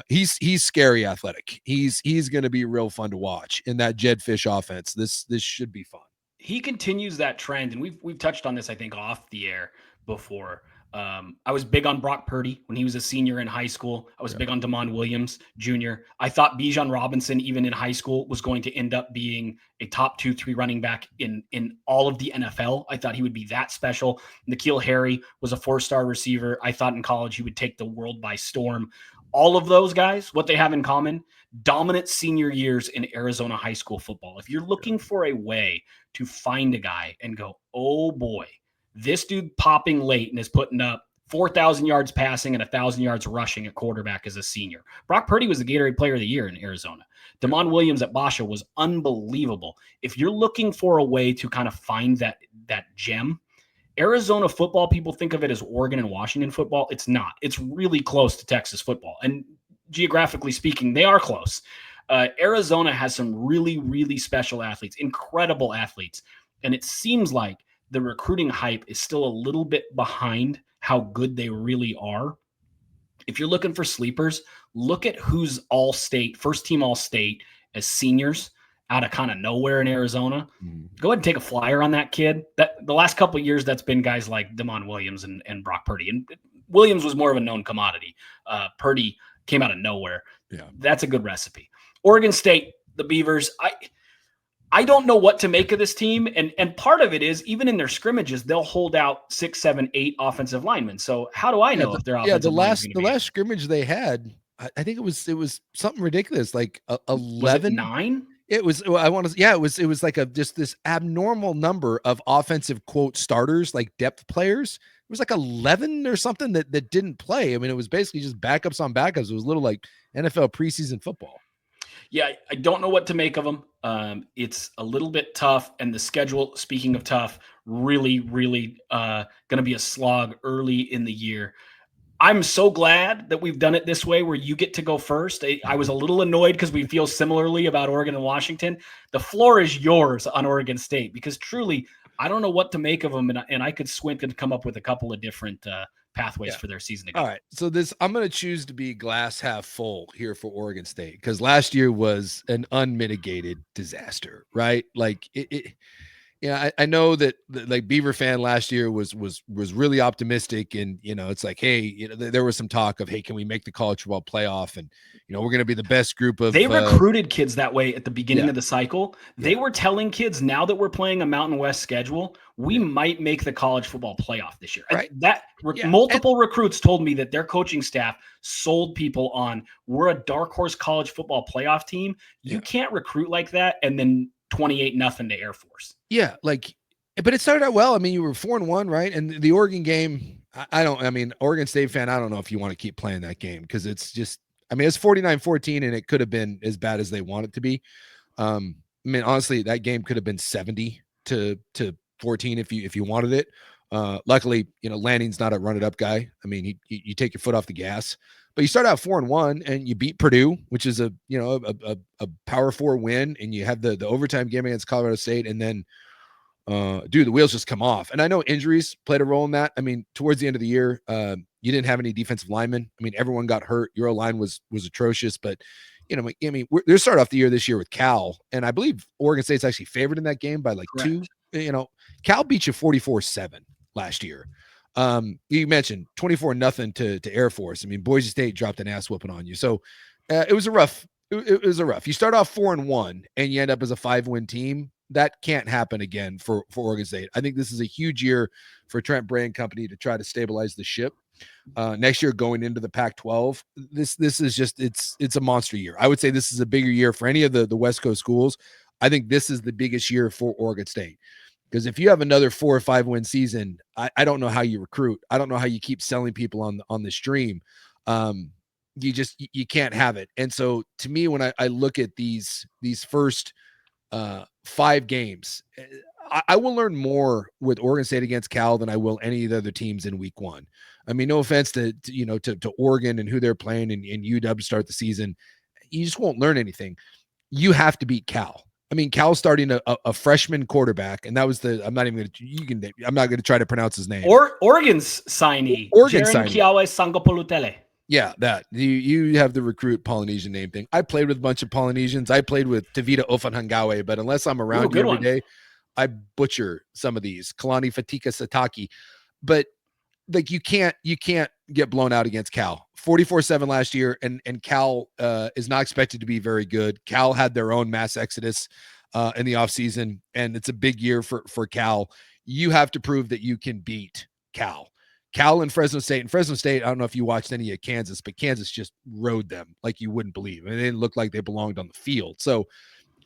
he's scary athletic. He's going to be real fun to watch in that Jed Fish offense. This should be fun. He continues that trend, and we've touched on this, I think, off the air before. I was big on Brock Purdy when he was a senior in high school. I was big on Damon Williams Jr. I thought Bijan Robinson, even in high school, was going to end up being a top 2-3 running back in all of the NFL. I thought he would be that special. N'Keal Harry was a 4-star receiver. I thought in college he would take the world by storm. All of those guys, what they have in common, dominant senior years in Arizona high school football. If you're looking for a way to find a guy and go, oh boy, this dude popping late and is putting up 4,000 yards passing and 1,000 yards rushing at quarterback as a senior. Brock Purdy was the Gatorade Player of the Year in Arizona. Damon Williams at Basha was unbelievable. If you're looking for a way to kind of find that gem, Arizona football, people think of it as Oregon and Washington football. It's not. It's really close to Texas football. And geographically speaking, they are close. Arizona has some really, really special athletes, incredible athletes. And it seems like the recruiting hype is still a little bit behind how good they really are. If you're looking for sleepers, look at who's all-state, first-team all-state as seniors out of kind of nowhere in Arizona. Go ahead and take a flyer on that kid. That the last couple of years, that's been guys like Damon Williams and Brock Purdy. And Williams was more of a known commodity. Purdy came out of nowhere. Yeah, that's a good recipe. Oregon State, the Beavers. I don't know what to make of this team. And part of it is, even in their scrimmages, they'll hold out 6, 7, 8 offensive linemen. So how do I know if they're offensive the last scrimmage they had, I think it was something ridiculous, like 11. 9? It was, it was like just this abnormal number of offensive quote starters, like depth players. It was like 11 or something that didn't play. I mean, it was basically just backups on backups. It was a little like NFL preseason football. Yeah, I don't know what to make of them. It's a little bit tough, and the schedule, speaking of tough, really, really going to be a slog early in the year. I'm so glad that we've done it this way where you get to go first. I was a little annoyed because we feel similarly about Oregon and Washington. The floor is yours on Oregon State because truly, I don't know what to make of them, and I could squint and come up with a couple of different pathways for their season to go. All right. So I'm going to choose to be glass half full here for Oregon State because last year was an unmitigated disaster, right? Like I know that like Beaver fan last year was really optimistic, and it's like, hey, there was some talk of, hey, can we make the college football playoff, and we're going to be the best group of. They recruited kids that way at the beginning of the cycle. They were telling kids, now that we're playing a Mountain West schedule, we might make the college football playoff this year. Right. Multiple recruits told me that their coaching staff sold people on, we're a dark horse college football playoff team. You can't recruit like that and then 28-0 to Air Force. Yeah, but it started out well. I mean, you were 4-1, right? And the Oregon game, Oregon State fan, I don't know if you want to keep playing that game because it's just, it's 49-14 and it could have been as bad as they want it to be. Honestly, that game could have been 70-14 if you wanted it. Luckily, Lanning's not a run it up guy. I mean, you take your foot off the gas, but you start out 4-1 and you beat Purdue, which is a Power 4 win, and you have the overtime game against Colorado State, and then the wheels just come off. And I know injuries played a role in that. I mean, towards the end of the year, you didn't have any defensive linemen. I mean, everyone got hurt. Your line was atrocious, but they're starting off the year this year with Cal, and I believe Oregon State's actually favored in that game by like Correct. 2. Cal beat you 44-7 last year. You mentioned 24-0 to Air Force. I mean, Boise State dropped an ass whooping on you. So it was a rough. It was a rough. You start off 4-1 and you end up as a 5-win team. That can't happen again for Oregon State. I think this is a huge year for Trent Bray and company to try to stabilize the ship. Next year, going into the Pac-12, this is just it's a monster year. I would say this is a bigger year for any of the West Coast schools. I think this is the biggest year for Oregon State. Because if you have another 4 or 5 win season, I don't know how you recruit. I don't know how you keep selling people on the stream. You can't have it. And so to me, when I look at these first 5 games, I will learn more with Oregon State against Cal than I will any of the other teams in week 1. I mean, no offense to Oregon and who they're playing and UW to start the season. You just won't learn anything. You have to beat Cal. I mean, Cal's starting a freshman quarterback, and that was I'm not going to try to pronounce his name. Oregon's signee. Kiawe Sangopolutele. Yeah, that. You have the recruit Polynesian name thing. I played with a bunch of Polynesians. I played with Tavita Ofanhangawe, but unless I'm around you every day, I butcher some of these. Kalani Fatika Sataki. But like you can't get blown out against Cal. 44-7 last year, and Cal is not expected to be very good. Cal had their own mass exodus in the offseason, and it's a big year for Cal. You have to prove that you can beat Cal. Cal and Fresno State. And Fresno State, I don't know if you watched any of Kansas, but Kansas just rode them like you wouldn't believe. I mean, they didn't look like they belonged on the field. So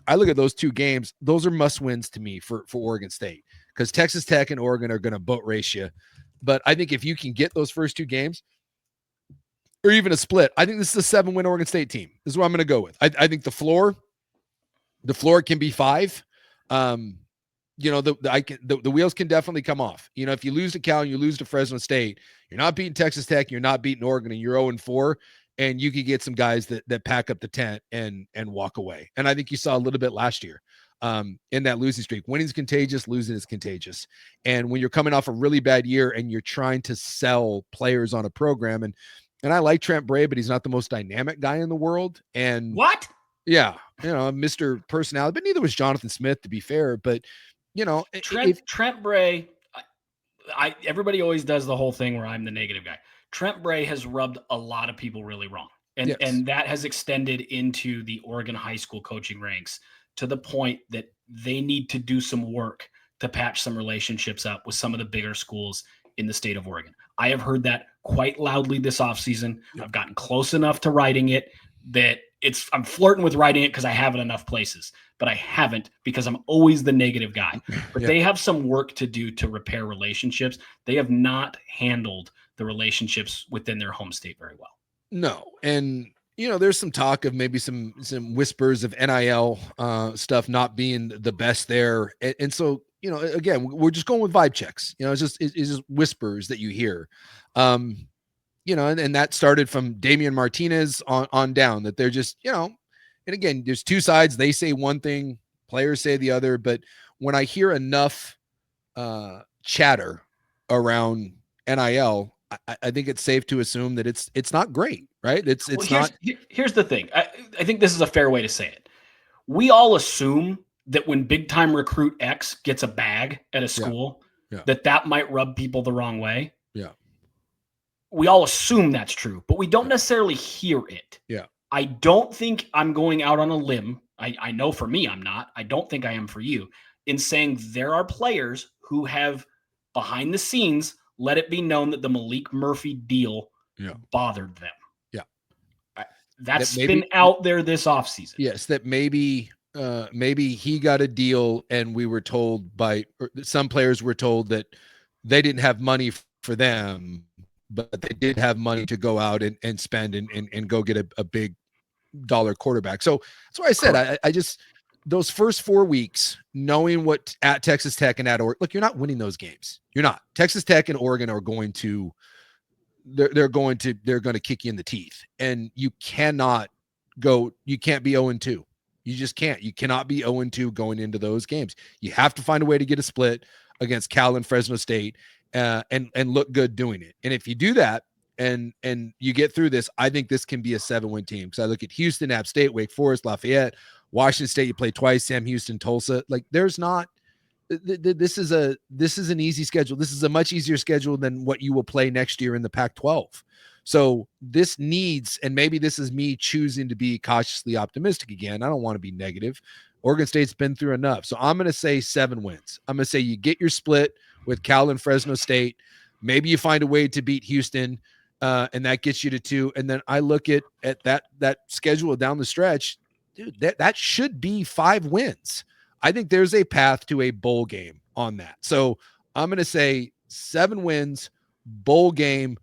I look at those 2 games. Those are must-wins to me for Oregon State because Texas Tech and Oregon are going to boat race you. But I think if you can get those first 2 games or even a split, I think this is a 7-win Oregon State team. This is what I'm going to go with. I think the floor can be 5. The wheels can definitely come off. If you lose to Cal and you lose to Fresno State, you're not beating Texas Tech, you're not beating Oregon, and you're 0-4, and you could get some guys that pack up the tent and walk away. And I think you saw a little bit last year. In that losing streak. Winning is contagious, losing is contagious. And when you're coming off a really bad year and you're trying to sell players on a program, and I like Trent Bray, but he's not the most dynamic guy in the world. And what? Yeah, Mr. Personality, but neither was Jonathan Smith, to be fair. But Trent Bray, everybody always does the whole thing where I'm the negative guy. Trent Bray has rubbed a lot of people really wrong. And that has extended into the Oregon high school coaching ranks to the point that they need to do some work to patch some relationships up with some of the bigger schools in the state of Oregon. I have heard that quite loudly this offseason. Yep. I've gotten close enough to writing it that I'm flirting with writing it because I have it enough places, but I haven't because I'm always the negative guy. But They have some work to do to repair relationships. They have not handled the relationships within their home state very well. No. And there's some talk of maybe some whispers of NIL stuff not being the best there. And so, again, we're just going with vibe checks. It's just whispers that you hear. And that started from Damian Martinez on down, that they're just, and again, there's two sides. They say one thing, players say the other. But when I hear enough chatter around NIL, I think it's safe to assume that it's not great, right? Here's the thing. I think this is a fair way to say it. We all assume that when big time recruit X gets a bag at a school, that might rub people the wrong way. Yeah. We all assume that's true, but we don't necessarily hear it. Yeah. I don't think I'm going out on a limb. I know for me, I'm not. I don't think I am for you in saying there are players who have behind the scenes let it be known that the Malik Murphy deal bothered them. Yeah. That's been out there this offseason. Yes, that maybe he got a deal and we were told some players were told that they didn't have money for them, but they did have money to go out and spend and go get a big dollar quarterback. So that's why I said, I just, those first 4 weeks, knowing what at Texas Tech and at Oregon, look, you're not winning those games. You're not. Texas Tech and Oregon are going to, they're going to kick you in the teeth, and you can't be 0-2. You just can't. You cannot be 0-2 going into those games. You have to find a way to get a split against Cal and Fresno State and look good doing it. And if you do that and you get through this, I think this can be a 7-win team. Because I look at Houston, App State, Wake Forest, Lafayette, Washington State. You play twice, Sam Houston, Tulsa. Like, there's not. This is an easy schedule. This is a much easier schedule than what you will play next year in the Pac-12. So this needs, and maybe this is me choosing to be cautiously optimistic again. I don't want to be negative. Oregon State's been through enough. So I'm going to say 7 wins. I'm going to say you get your split with Cal and Fresno State. Maybe you find a way to beat Houston, and that gets you to 2. And then I look at that schedule down the stretch, dude, that should be 5 wins. I think there's a path to a bowl game on that. So I'm going to say 7 wins, bowl game.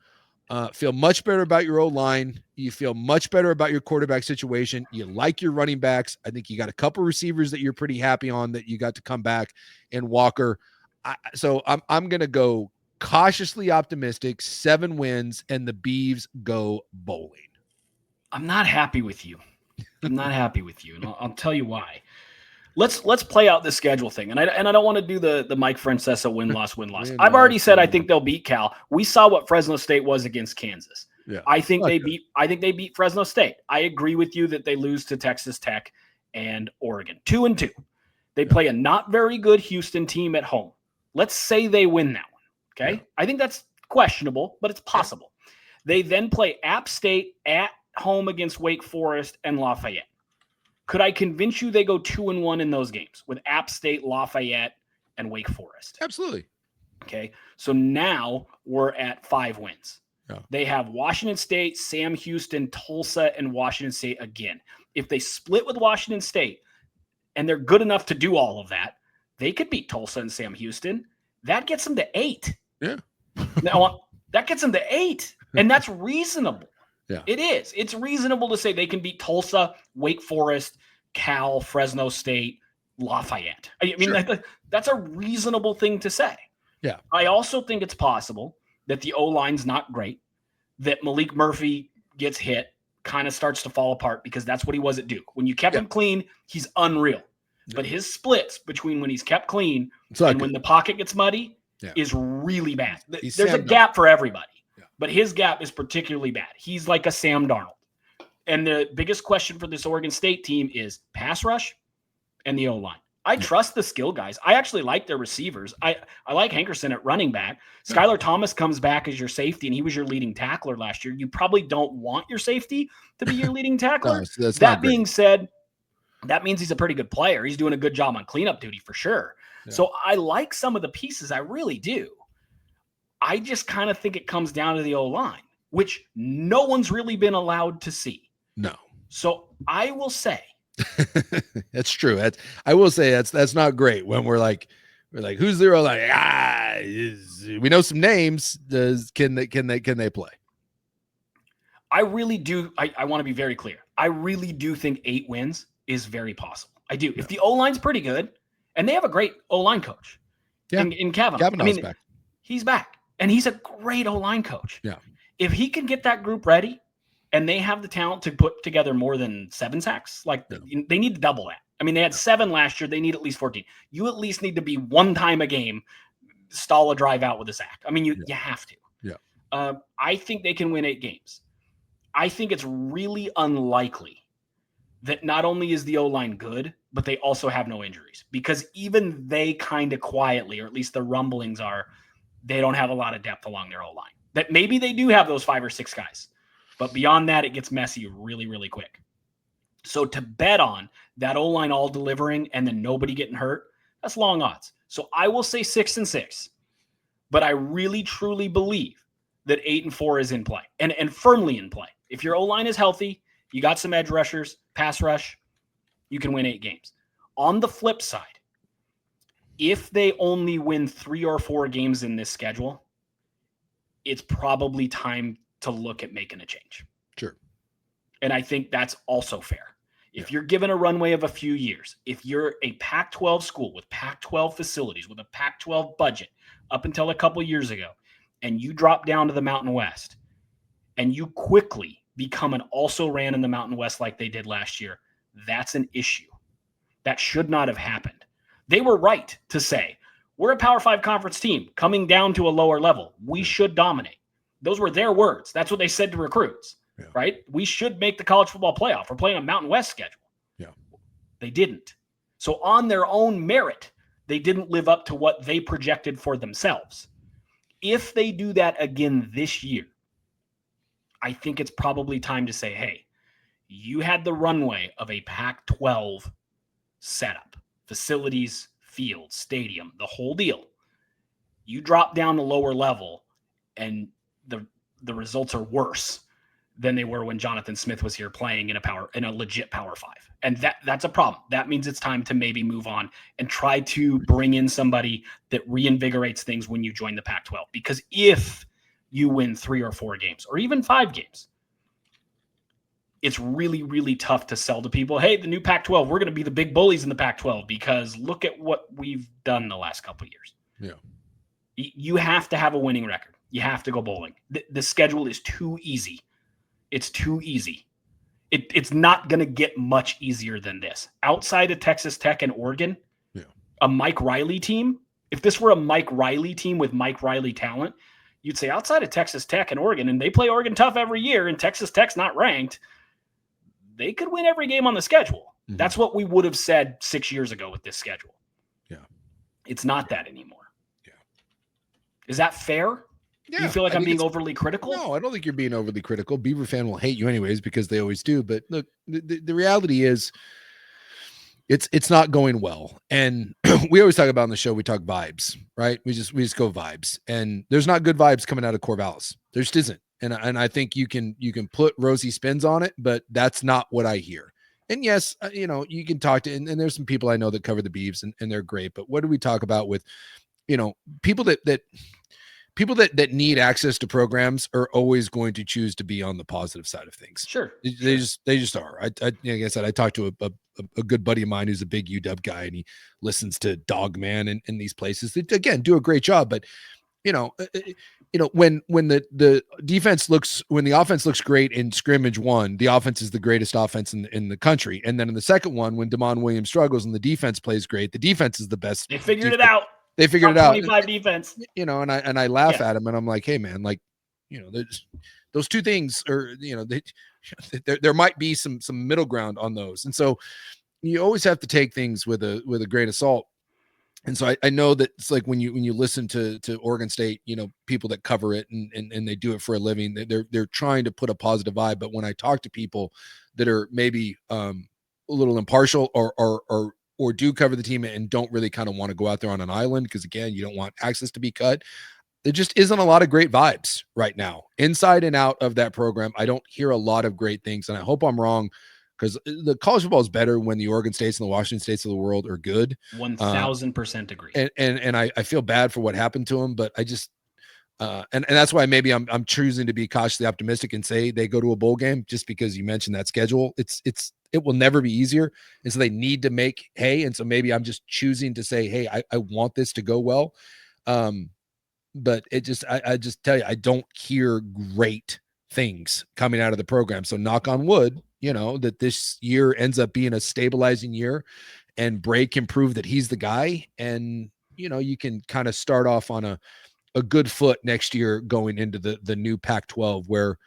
Feel much better about your O-line. You feel much better about your quarterback situation. You like your running backs. I think you got a couple receivers that you're pretty happy on that you got to come back, and Walker. So I'm going to go cautiously optimistic, 7 wins, and the Beavs go bowling. I'm not happy with you. And I'll tell you why. Let's play out the schedule thing. And I don't want to do the Mike Francesa win-loss. I've already said I think they'll beat Cal. We saw what Fresno State was against Kansas. Yeah. I think they beat Fresno State. I agree with you that they lose to Texas Tech and Oregon. 2-2. They play a not very good Houston team at home. Let's say they win that one. Okay. Yeah. I think that's questionable, but it's possible. Yeah. They then play App State at home against Wake Forest and Lafayette. Could I convince you they go 2-1 in those games with App State, Lafayette, and Wake Forest? Absolutely. Okay. So now we're at 5 wins. Yeah. They have Washington State, Sam Houston, Tulsa, and Washington State again. If they split with Washington State and they're good enough to do all of that, they could beat Tulsa and Sam Houston. That gets them to 8. Yeah. Now, that gets them to 8, and that's reasonable. Yeah. It is. It's reasonable to say they can beat Tulsa, Wake Forest, Cal, Fresno State, Lafayette. I mean, sure. That's a reasonable thing to say. Yeah. I also think it's possible that the O-line's not great, that Malik Murphy gets hit, kind of starts to fall apart, because that's what he was at Duke. When you kept him clean, he's unreal. Yeah. But his splits between when he's kept clean and when the pocket gets muddy is really bad. There's a gap for everybody. But his gap is particularly bad. He's like a Sam Darnold. And the biggest question for this Oregon State team is pass rush and the O-line. I trust the skill guys. I actually like their receivers. I like Hankerson at running back. Skylar Thomas comes back as your safety, and he was your leading tackler last year. You probably don't want your safety to be your leading tackler. No, that being said, that means he's a pretty good player. He's doing a good job on cleanup duty for sure. Yeah. So I like some of the pieces. I really do. I just kind of think it comes down to the O-line, which no one's really been allowed to see. No. So I will say. That's true. I will say that's not great when we're like, who's their O-line? We know some names. Can they play? I really do. I want to be very clear. I really do think 8 wins is very possible. I do. If the O-line's pretty good, and they have a great O-line coach in Kavanaugh. Kavanaugh's back. He's back, and he's a great O-line coach. Yeah. If he can get that group ready, and they have the talent to put together more than 7 sacks, they need to double that. I mean, they had 7 last year. They need at least 14. You at least need to be one time a game, stall a drive out with a sack. I mean, you have to. Yeah. I think they can win 8 games. I think it's really unlikely that not only is the O-line good, but they also have no injuries, because even they kind of quietly, or at least the rumblings are, they don't have a lot of depth along their O-line. That maybe they do have those 5 or 6 guys, but beyond that, it gets messy really, really quick. So to bet on that O-line all delivering and then nobody getting hurt, that's long odds. So I will say 6-6, but I really truly believe that 8-4 is in play and firmly in play. If your O-line is healthy, you got some edge rushers, pass rush, you can win 8 games. On the flip side, if they only win 3 or 4 games in this schedule, it's probably time to look at making a change. Sure. And I think that's also fair. If you're given a runway of a few years, if you're a Pac-12 school with Pac-12 facilities, with a Pac-12 budget up until a couple years ago, and you drop down to the Mountain West, and you quickly become an also ran in the Mountain West like they did last year, that's an issue. That should not have happened. They were right to say, we're a Power 5 conference team coming down to a lower level. We should dominate. Those were their words. That's what they said to recruits, right? We should make the college football playoff. We're playing a Mountain West schedule. Yeah. They didn't. So on their own merit, they didn't live up to what they projected for themselves. If they do that again this year, I think it's probably time to say, hey, you had the runway of a Pac-12 setup, facilities, field, stadium, the whole deal. You drop down the lower level and the results are worse than they were when Jonathan Smith was here playing in a legit Power 5. And that's a problem. That means it's time to maybe move on and try to bring in somebody that reinvigorates things when you join the Pac-12. Because if you win 3 or 4 games, or even 5 games, it's really, really tough to sell to people, hey, the new Pac-12, we're going to be the big bullies in the Pac-12 because look at what we've done the last couple of years. Yeah. You have to have a winning record. You have to go bowling. The schedule is too easy. It's too easy. It's not going to get much easier than this. Outside of Texas Tech and Oregon, a Mike Riley team, if this were a Mike Riley team with Mike Riley talent, you'd say outside of Texas Tech and Oregon, and they play Oregon tough every year, and Texas Tech's not ranked, they could win every game on the schedule. Mm-hmm. That's what we would have said 6 years ago with this schedule. Yeah. It's not that anymore. Yeah. Is that fair? Yeah. Do you feel like I'm being overly critical? No, I don't think you're being overly critical. Beaver fan will hate you anyways because they always do. But look, the reality is it's not going well. And we always talk about on the show, we talk vibes, right? We just go vibes. And there's not good vibes coming out of Corvallis. There just isn't. And I think you can put rosy spins on it, but that's not what I hear. And yes, you can talk to, and there's some people I know that cover the Beavs and they're great. But what do we talk about with, people that need access to programs are always going to choose to be on the positive side of things. Sure. They just are. Like I said, I talked to a good buddy of mine who's a big UW guy, and he listens to Dogman and these places that, again, do a great job. But, when the offense looks great in scrimmage 1, the offense is the greatest offense in the country. And then in the second one, when Damon Williams struggles and the defense plays great, the defense is the best. They figured it out. They figured it out. 25 defense. And I laugh at him, and I'm like, hey man, like, those two things are, there might be some middle ground on those. And so you always have to take things with a grain of salt. And so I know that it's like when you listen to Oregon State, people that cover it and they do it for a living, they're trying to put a positive vibe. But when I talk to people that are maybe a little impartial or do cover the team and don't really kind of want to go out there on an island, because again, you don't want access to be cut, there just isn't a lot of great vibes right now inside and out of that program. I don't hear a lot of great things, and I hope I'm wrong, because the college football is better when the Oregon States and the Washington States of the world are good. 1000% agree. And I feel bad for what happened to them, but And that's why maybe I'm choosing to be cautiously optimistic and say they go to a bowl game, just because you mentioned that schedule. It will never be easier. And so they need to make hay. And so maybe I'm just choosing to say, hey, I want this to go well. But I just tell you, I don't hear great things coming out of the program. So knock on wood, that this year ends up being a stabilizing year, and Bray can prove that he's the guy. And, you can kind of start off on a good foot next year going into the new Pac-12, where,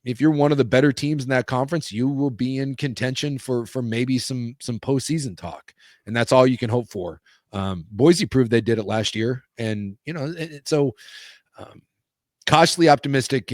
if you're one of the better teams in that conference, you will be in contention for maybe some postseason talk. And that's all you can hope for. Boise proved they did it last year. And, so cautiously optimistic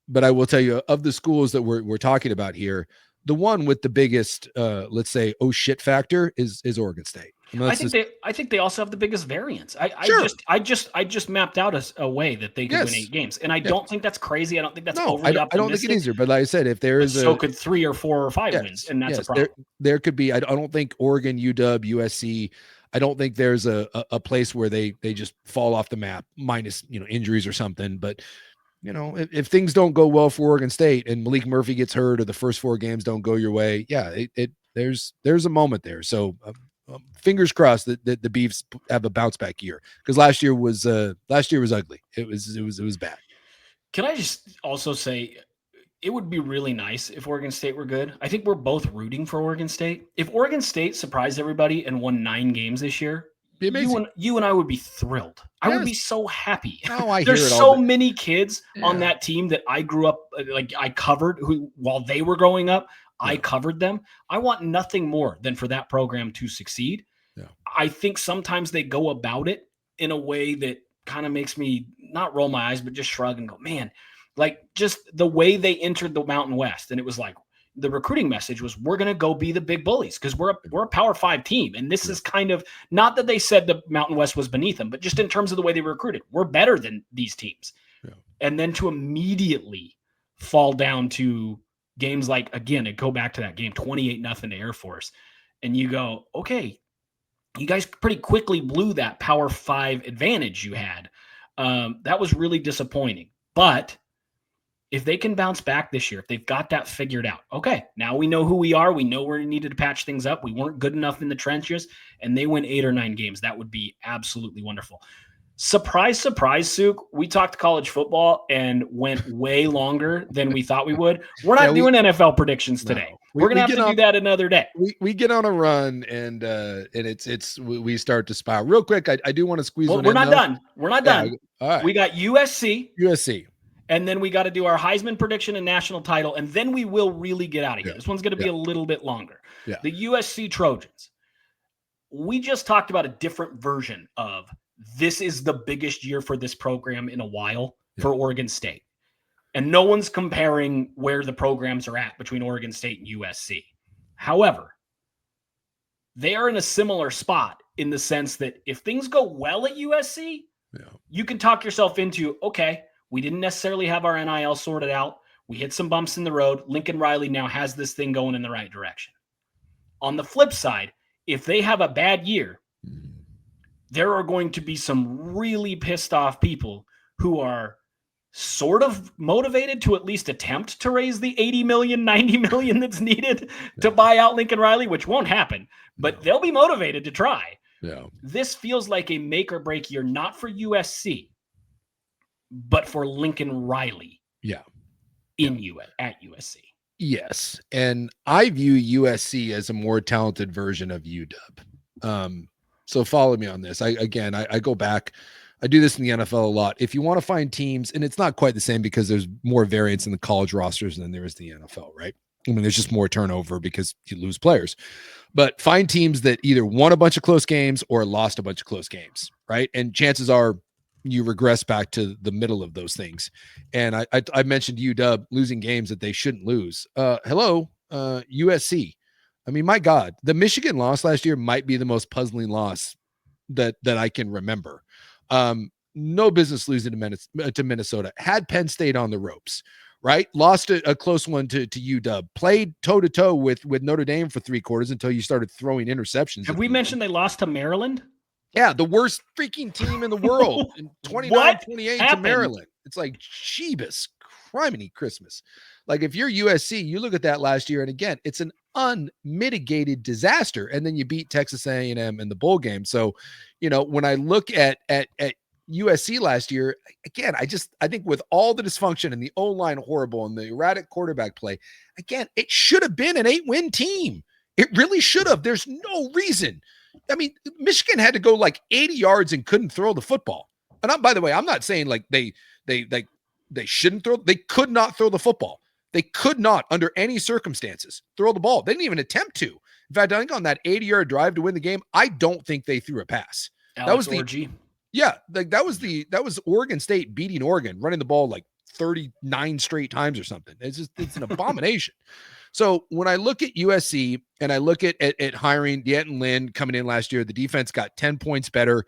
but I will tell you, of the schools that we're talking about here, the one with the biggest, let's say, oh shit factor is Oregon State. I think they also have the biggest variance. Sure. I just mapped out a way that they could win 8 games, and I don't think that's crazy. I don't think that's overly optimistic. I don't think it is either. But like I said, if there is so could 3 or 4 or 5 wins, and that's a problem. There could be. I don't think Oregon, UW, USC. I don't think there's a place where they just fall off the map, minus injuries or something. But if things don't go well for Oregon State and Malik Murphy gets hurt, or the first 4 games don't go your way, there's a moment there. So fingers crossed that the Beavs have a bounce back year, because last year was ugly. It was bad. Can I just also say, it would be really nice if Oregon State were good. I think we're both rooting for Oregon State. If Oregon State surprised everybody and won 9 games this year, you and I would be thrilled. I would be so happy. There's so many kids on that team that I grew up, like I covered, who while they were growing up, I covered them. I want nothing more than for that program to succeed. Yeah. I think sometimes they go about it in a way that kind of makes me not roll my eyes, but just shrug and go, man, like just the way they entered the Mountain West. And it was like, the recruiting message was, we're going to go be the big bullies because we're a Power 5 team. And this is kind of, not that they said the Mountain West was beneath them, but just in terms of the way they were recruited, we're better than these teams. Yeah. And then to immediately fall down to games like, again, go back to that game, 28-0 to Air Force. And you go, okay, you guys pretty quickly blew that Power 5 advantage you had. That was really disappointing. But if they can bounce back this year, if they've got that figured out, okay, now we know who we are. We know where we needed to patch things up. We weren't good enough in the trenches, and they win 8 or 9 games. That would be absolutely wonderful. Surprise, surprise, Suke. We talked college football and went way longer than we thought we would. We're not doing NFL predictions today. We're going to have to do that another day. We get on a run and we start to spiral. Real quick, I do want to squeeze one in. We're not done. We're not done. All right. We got USC. And then we got to do our Heisman prediction and national title, and then we will really get out of here. This one's going to be a little bit longer. Yeah. The USC Trojans. We just talked about a different version of this is the biggest year for this program in a while for Oregon State. And no one's comparing where the programs are at between Oregon State and USC. However, they are in a similar spot in the sense that if things go well at USC, you can talk yourself into, okay, we didn't necessarily have our NIL sorted out. We hit some bumps in the road. Lincoln Riley now has this thing going in the right direction. On the flip side, if they have a bad year, there are going to be some really pissed off people who are sort of motivated to at least attempt to raise the 80 million, 90 million that's needed to buy out Lincoln Riley, which won't happen, but they'll be motivated to try. Yeah. This feels like a make or break year, not for USC, but for Lincoln Riley. Yeah. At USC. Yes. And I view USC as a more talented version of UW. So follow me on this. I go back. I do this in the NFL a lot. If you want to find teams, and it's not quite the same because there's more variance in the college rosters than there is the NFL, right? I mean, there's just more turnover because you lose players. But find teams that either won a bunch of close games or lost a bunch of close games, right? And chances are you regress back to the middle of those things. And I mentioned UW losing games that they shouldn't lose. USC. I mean, my God, the Michigan loss last year might be the most puzzling loss that I can remember. No business losing to Minnesota. Had Penn State on the ropes, right? Lost a close one to UW. Played toe-to-toe with Notre Dame for 3 quarters until you started throwing interceptions. Have we mentioned they lost to Maryland? Yeah, the worst freaking team in the world in 29-28 to Maryland. It's like, Jeebus, criminy Christmas. Like, if you're USC, you look at that last year, and again, it's an unmitigated disaster. And then you beat Texas A&M in the bowl game. So, when I look at USC last year, again, I think with all the dysfunction and the O-line horrible and the erratic quarterback play, again, it should have been an 8-win team. It really should have. There's no reason. I mean, Michigan had to go like 80 yards and couldn't throw the football. And by the way, I'm not saying like they shouldn't throw. They could not throw the football. They could not, under any circumstances, throw the ball. They didn't even attempt to. In fact, I think on that 80-yard drive to win the game, I don't think they threw a pass. That was the yeah, like that was Oregon State beating Oregon, running the ball like 39 straight times or something. It's an abomination. So when I look at USC and I look at hiring D'Anton Lynn coming in last year, the defense got 10 points better.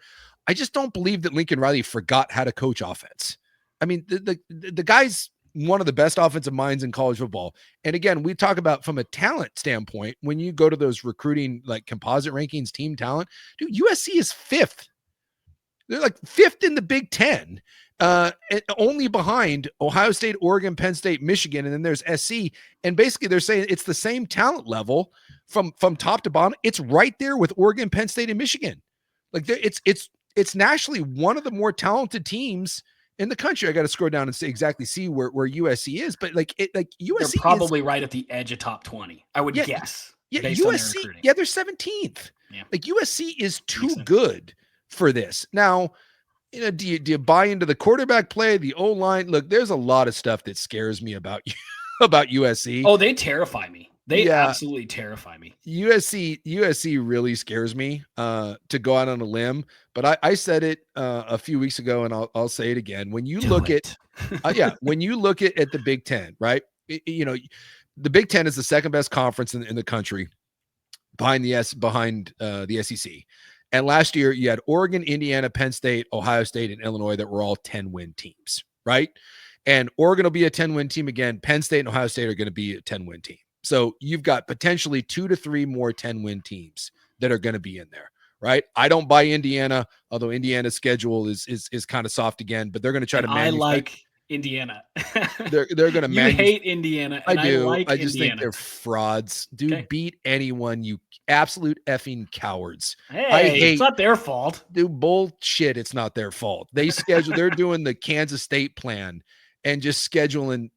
I just don't believe that Lincoln Riley forgot how to coach offense. I mean, the guy's one of the best offensive minds in college football. And again, we talk about from a talent standpoint, when you go to those recruiting, like composite rankings, team talent, dude, USC is 5th. They're like 5th in the Big Ten. Only behind Ohio State, Oregon, Penn State, Michigan, and then there's SC. And basically they're saying it's the same talent level from top to bottom. It's right there with Oregon, Penn State, and Michigan. Like it's nationally one of the more talented teams in the country. I got to scroll down and see where USC is, but like USC, they're probably right at the edge of top 20. I would guess. Yeah, USC. Yeah, they're 17th. Yeah. Like USC is too good for this. Now, do you buy into the quarterback play, the O-line? Look, there's a lot of stuff that scares me about USC. Oh, they terrify me. They absolutely terrify me. USC really scares me to go out on a limb. But I said it a few weeks ago, and I'll say it again. When you look at when you look at the Big Ten, right? The Big Ten is the second best conference in the country behind the SEC. And last year, you had Oregon, Indiana, Penn State, Ohio State, and Illinois that were all 10-win teams, right? And Oregon will be a 10-win team again. Penn State and Ohio State are going to be a 10-win team. So you've got potentially 2 to 3 more 10-win teams that are going to be in there, right? I don't buy Indiana, although Indiana's schedule is kind of soft again, but they're going to try to manufacture. I like Indiana. they're going to You hate Indiana. And I do. I just think they're frauds. Dude, okay. Beat anyone, you absolute effing cowards. Hey, it's not their fault. Dude, bullshit. It's not their fault. They're doing the Kansas State plan and just scheduling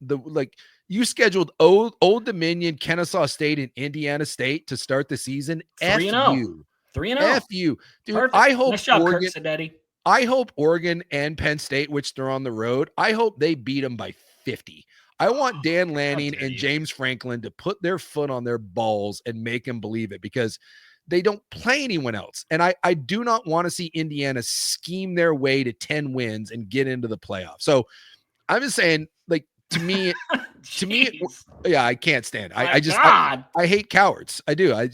you scheduled Old Dominion, Kennesaw State, and Indiana State to start the season. 3-0. 3-0. F you. Dude, perfect. I hope nice job, Oregon, Kurt, I hope Oregon and Penn State, which they're on the road, I hope they beat them by 50. I want Dan Lanning and James Franklin to put their foot on their balls and make them believe it, because they don't play anyone else. And I do not want to see Indiana scheme their way to 10 wins and get into the playoffs. So I'm just saying, like, to me, I can't stand it. I hate cowards. I do. I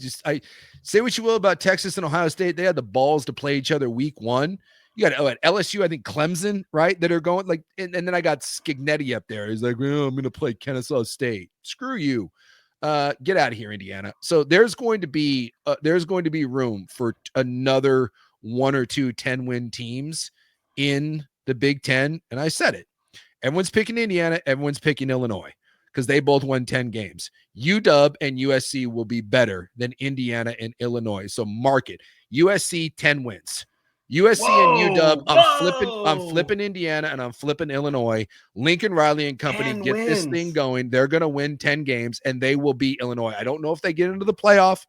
say what you will about Texas and Ohio State. They had the balls to play each other week 1. You got at LSU, I think Clemson, right? That are going like, and then I got Skignetti up there. He's like, well, I'm going to play Kennesaw State. Screw you. Get out of here, Indiana. So there's going to be room for another 1 or 2 10-win teams in the Big Ten. And I said it. Everyone's picking Indiana. Everyone's picking Illinois because they both won 10 games. UW and USC will be better than Indiana and Illinois. So mark it. USC 10 wins. USC and UW. I'm flipping Indiana and I'm flipping Illinois. Lincoln Riley and company get this thing going. They're going to win 10 games and they will beat Illinois. I don't know if they get into the playoff.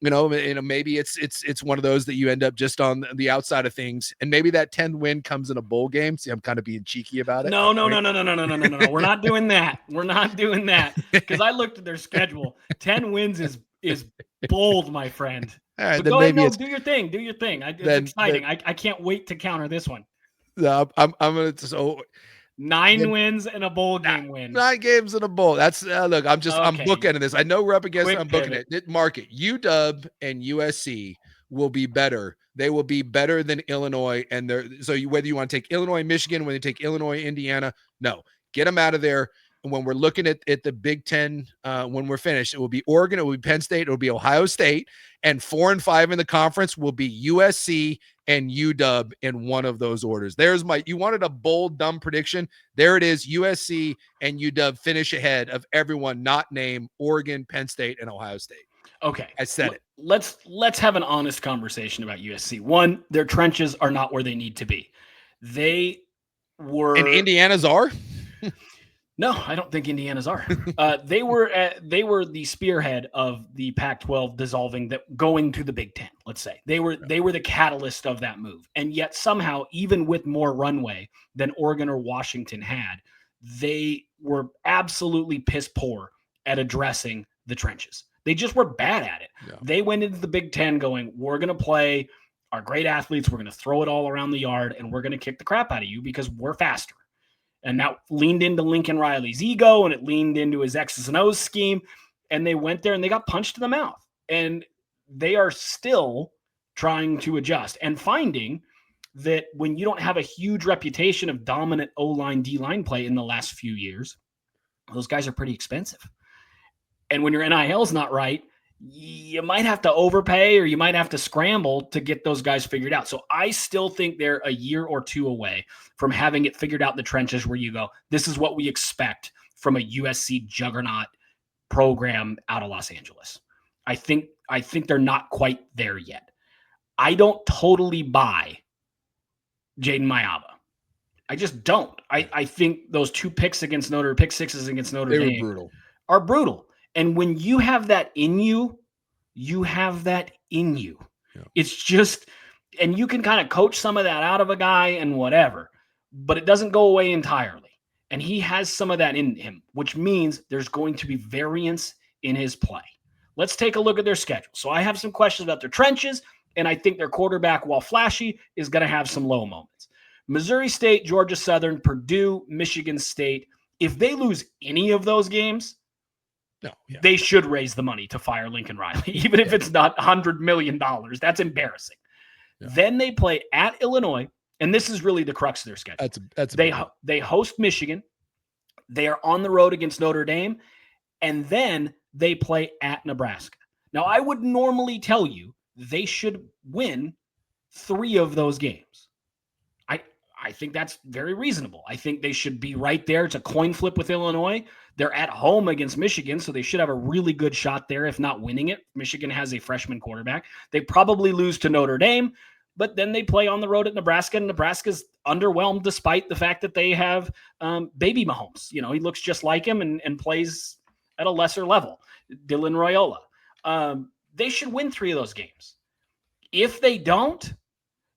Maybe it's one of those that you end up just on the outside of things, and maybe that 10 win comes in a bowl game. See, I'm kind of being cheeky about it. No. We're not doing that. We're not doing that because I looked at their schedule. 10 wins is bold, my friend. All right, then go ahead, do your thing. Do your thing. It's exciting. I can't wait to counter this one. No, I'm gonna 9 wins and a bowl game win. 9 games in a bowl. That's look. I'm bookending this. I know we're up against it. I'm booking it. Mark it. UW and USC will be better. They will be better than Illinois. And whether you want to take Illinois, Michigan, when you take Illinois, Indiana, no, get them out of there. when we're looking at the Big Ten, when we're finished, it will be Oregon, it will be Penn State, it will be Ohio State, and 4 and 5 in the conference will be USC and UW in one of those orders. There's you wanted a bold, dumb prediction. There it is. USC and UW finish ahead of everyone not named Oregon, Penn State, and Ohio State. Okay. I said it. Let's have an honest conversation about USC. One, their trenches are not where they need to be. They were, and Indiana's are. No, I don't think Indiana's are. They were the spearhead of the Pac-12 dissolving, that going to the Big Ten. Let's say they were the catalyst of that move, and yet somehow, even with more runway than Oregon or Washington had, they were absolutely piss poor at addressing the trenches. They just were bad at it. Yeah. They went into the Big Ten going, we're going to play our great athletes, we're going to throw it all around the yard, and we're going to kick the crap out of you because we're faster. And that leaned into Lincoln Riley's ego, and it leaned into his X's and O's scheme. And they went there and they got punched in the mouth. And they are still trying to adjust and finding that when you don't have a huge reputation of dominant O-line, D-line play in the last few years, those guys are pretty expensive. And when your NIL's not right, you might have to overpay or you might have to scramble to get those guys figured out. So I still think they're a year or two away from having it figured out in the trenches where you go, this is what we expect from a USC juggernaut program out of Los Angeles. I think they're not quite there yet. I don't totally buy Jaden Mayava. I just don't. I think those pick sixes against Notre Dame are brutal. And when you have that in you, you have that in you. Yeah. It's just, and you can kind of coach some of that out of a guy and whatever, but it doesn't go away entirely. And he has some of that in him, which means there's going to be variance in his play. Let's take a look at their schedule. So I have some questions about their trenches, and I think their quarterback, while flashy, is going to have some low moments. Missouri State, Georgia Southern, Purdue, Michigan State. If they lose any of those games, they should raise the money to fire Lincoln Riley, even if it's not $100 million. That's embarrassing. Yeah. Then they play at Illinois, and this is really the crux of their schedule. They host Michigan. They are on the road against Notre Dame, and then they play at Nebraska. Now, I would normally tell you they should win 3 of those games. I think that's very reasonable. I think they should be right there. It's a coin flip with Illinois. They're at home against Michigan, so they should have a really good shot there, if not winning it. Michigan has a freshman quarterback. They probably lose to Notre Dame, but then they play on the road at Nebraska, and Nebraska's underwhelmed despite the fact that they have baby Mahomes. You know, he looks just like him and plays at a lesser level. Dylan Raiola. They should win 3 of those games. If they don't,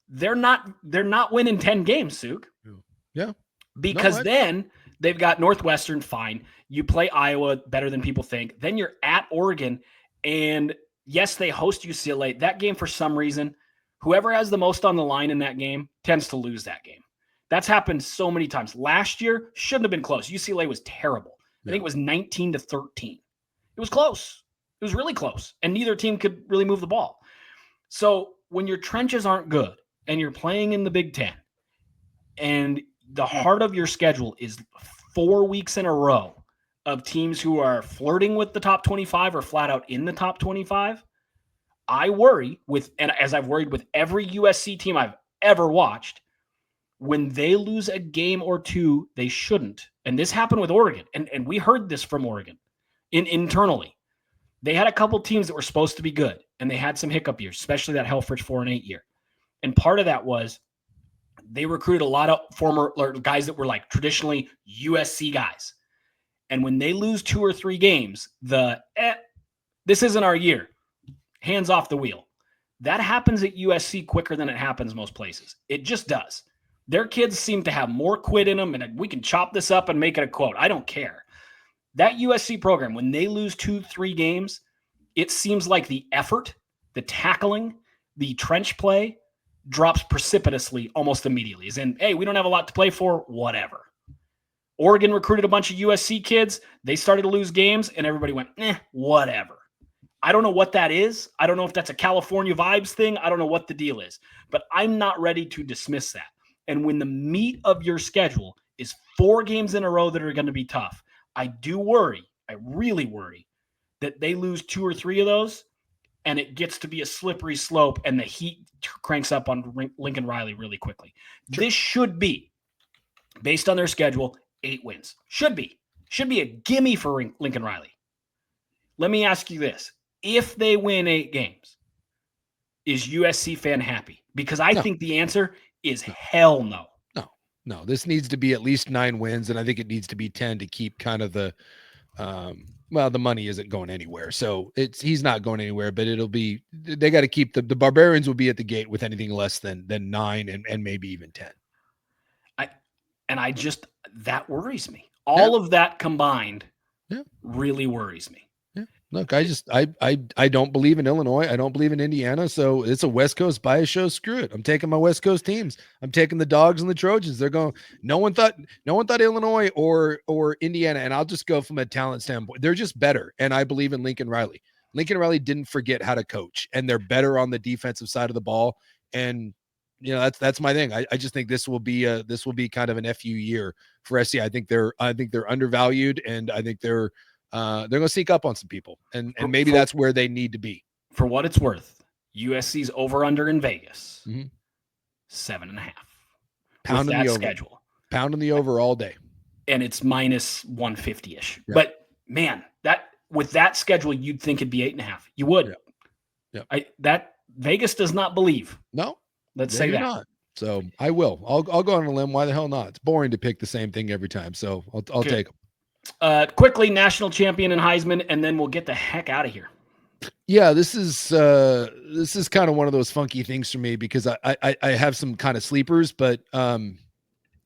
they're not winning 10 games, Suke. Yeah. Because then they've got Northwestern, fine. You play Iowa better than people think. Then you're at Oregon, and yes, they host UCLA. That game, for some reason, whoever has the most on the line in that game tends to lose that game. That's happened so many times. Last year, shouldn't have been close. UCLA was terrible. I think it was 19-13. It was close. It was really close, and neither team could really move the ball. So when your trenches aren't good, and you're playing in the Big Ten, and the heart of your schedule is 4 weeks in a row of teams who are flirting with the top 25 or flat out in the top 25, I worry and as I've worried with every USC team I've ever watched, when they lose a game or two, they shouldn't. And this happened with Oregon, and we heard this from Oregon internally. They had a couple teams that were supposed to be good, and they had some hiccup years, especially that Helfrich 4-8 year. And part of that was they recruited a lot of former guys that were like traditionally USC guys. And when they lose 2 or 3 games, this isn't our year, hands off the wheel. That happens at USC quicker than it happens most places. It just does. Their kids seem to have more quit in them, and we can chop this up and make it a quote. I don't care. That USC program, when they lose 2-3 games, it seems like the effort, the tackling, the trench play drops precipitously almost immediately. As in, hey, we don't have a lot to play for, whatever. Oregon recruited a bunch of USC kids. They started to lose games, and everybody went, whatever. I don't know what that is. I don't know if that's a California vibes thing. I don't know what the deal is. But I'm not ready to dismiss that. And when the meat of your schedule is 4 games in a row that are going to be tough, I do worry. I really worry that they lose 2 or 3 of those and it gets to be a slippery slope and the heat cranks up on Lincoln Riley really quickly. Sure. This should be, based on their schedule, 8 wins. Should be a gimme for Lincoln Riley. Let me ask you this. If they win 8 games, is USC fan happy? Because I think the answer is hell no. No, this needs to be at least 9 wins, and I think it needs to be 10 to keep kind of the the money isn't going anywhere. So he's not going anywhere, but it'll be, they got to keep the Barbarians will be at the gate with anything less than 9 and maybe even 10. That worries me. All of that combined really worries me. Look, I don't believe in Illinois. I don't believe in Indiana. So it's a West Coast bias show. Screw it. I'm taking my West Coast teams. I'm taking the Dogs and the Trojans. They're going. No one thought Illinois or Indiana. And I'll just go from a talent standpoint. They're just better. And I believe in Lincoln Riley. Lincoln Riley didn't forget how to coach, and they're better on the defensive side of the ball. And that's my thing. I just think this will be kind of an FU year for SC. I think they're undervalued, and I think they're going to sneak up on some people, and maybe that's where they need to be. For what it's worth, USC's over/under in Vegas, 7.5. Pound in the over. Schedule. Pound in the over all day, and it's minus 150-ish. Yeah. But man, that with that schedule, you'd think it'd be 8.5. You would. Yeah. That Vegas does not believe. No, let's say that. Not. So I will. I'll go on a limb. Why the hell not? It's boring to pick the same thing every time. So I'll take them. Quickly, national champion and Heisman, and then we'll get the heck out of here. Yeah, this is kind of one of those funky things for me because I have some kind of sleepers, but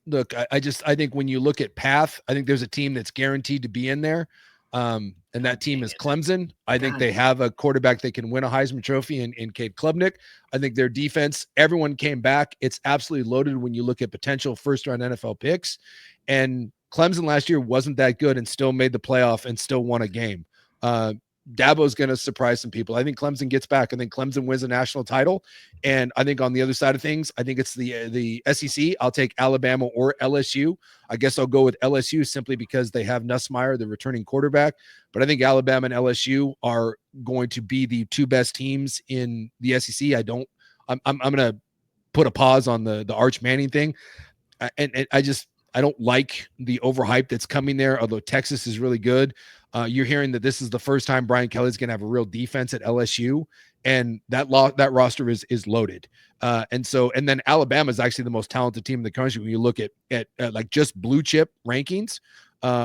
look, I think when you look at path, I think there's a team that's guaranteed to be in there, and that team is Clemson. I think they have a quarterback that can win a Heisman Trophy in Cade Klubnik. I think their defense, everyone came back. It's absolutely loaded when you look at potential first-round NFL picks, and Clemson last year wasn't that good and still made the playoff and still won a game. Dabo's going to surprise some people. I think Clemson gets back. I think Clemson wins a national title. And I think on the other side of things, I think it's the SEC. I'll take Alabama or LSU. I guess I'll go with LSU simply because they have Nussmeier, the returning quarterback. But I think Alabama and LSU are going to be the 2 best teams in the SEC. I'm going to put a pause on the Arch Manning thing. And I don't like the overhype that's coming there, although Texas is really good. You're hearing that this is the first time Brian Kelly's going to have a real defense at LSU, and that roster is loaded. And then Alabama is actually the most talented team in the country. When you look at like just blue chip rankings,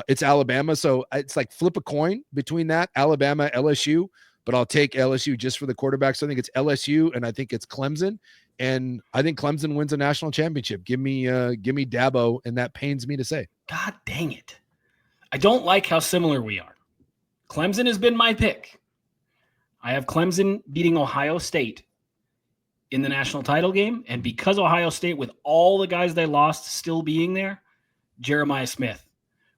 it's Alabama. So it's like flip a coin between that Alabama, LSU, but I'll take LSU just for the quarterback. So I think it's LSU and I think it's Clemson. And I think Clemson wins a national championship. Give me Dabo, and that pains me to say. God dang it. I don't like how similar we are. Clemson has been my pick. I have Clemson beating Ohio State in the national title game. And because Ohio State, with all the guys they lost still being there, Jeremiah Smith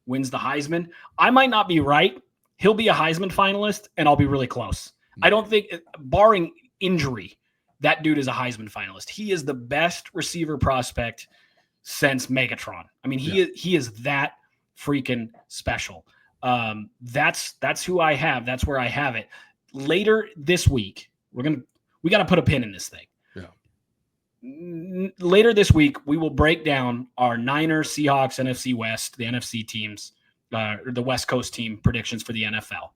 wins the Heisman. I might not be right. He'll be a Heisman finalist, and I'll be really close. I don't think, barring injury, that dude is a Heisman finalist. He is the best receiver prospect since Megatron. I mean, he is that freaking special. That's who I have. That's where I have it. Later this week, we got to put a pin in this thing. Yeah. Later this week, we will break down our Niners, Seahawks, NFC West, the NFC teams, the West Coast team predictions for the NFL.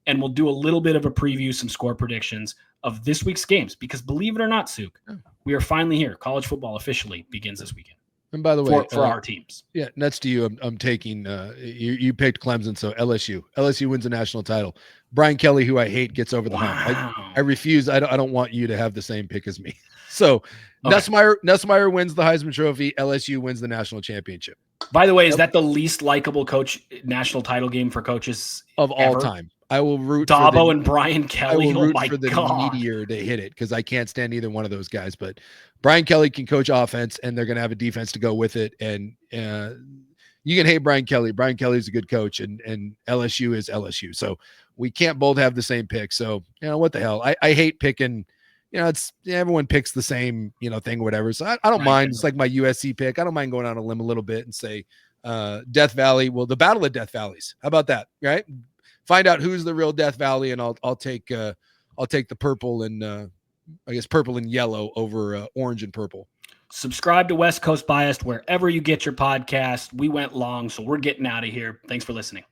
And we'll do a little bit of a preview, some score predictions of this week's games, because believe it or not, Suke, we are finally here. College football officially begins this weekend. And by the way, for our teams. Yeah, nuts to you. I'm taking you picked Clemson, so LSU wins a national title. Brian Kelly, who I hate, gets over the hump. I refuse. I don't want you to have the same pick as me. So Nussmeier wins the Heisman Trophy. LSU wins the national championship. By the way, is that the least likable national title game for coaches of all time? I will root Dabo and Brian Kelly. I will root for the meteor to hit it because I can't stand either one of those guys. But Brian Kelly can coach offense, and they're going to have a defense to go with it. And you can hate Brian Kelly. Brian Kelly's a good coach, and LSU is LSU. So we can't both have the same pick. So what the hell? I hate picking. It's everyone picks the same thing or whatever. So I don't mind. It's like my USC pick. I don't mind going on a limb a little bit and say Death Valley. Well, the Battle of Death Valleys. How about that? Right? Find out who's the real Death Valley, and I'll take the purple and I guess purple and yellow over orange and purple. Subscribe to West Coast Biased wherever you get your podcast. We went long, so we're getting out of here. Thanks for listening.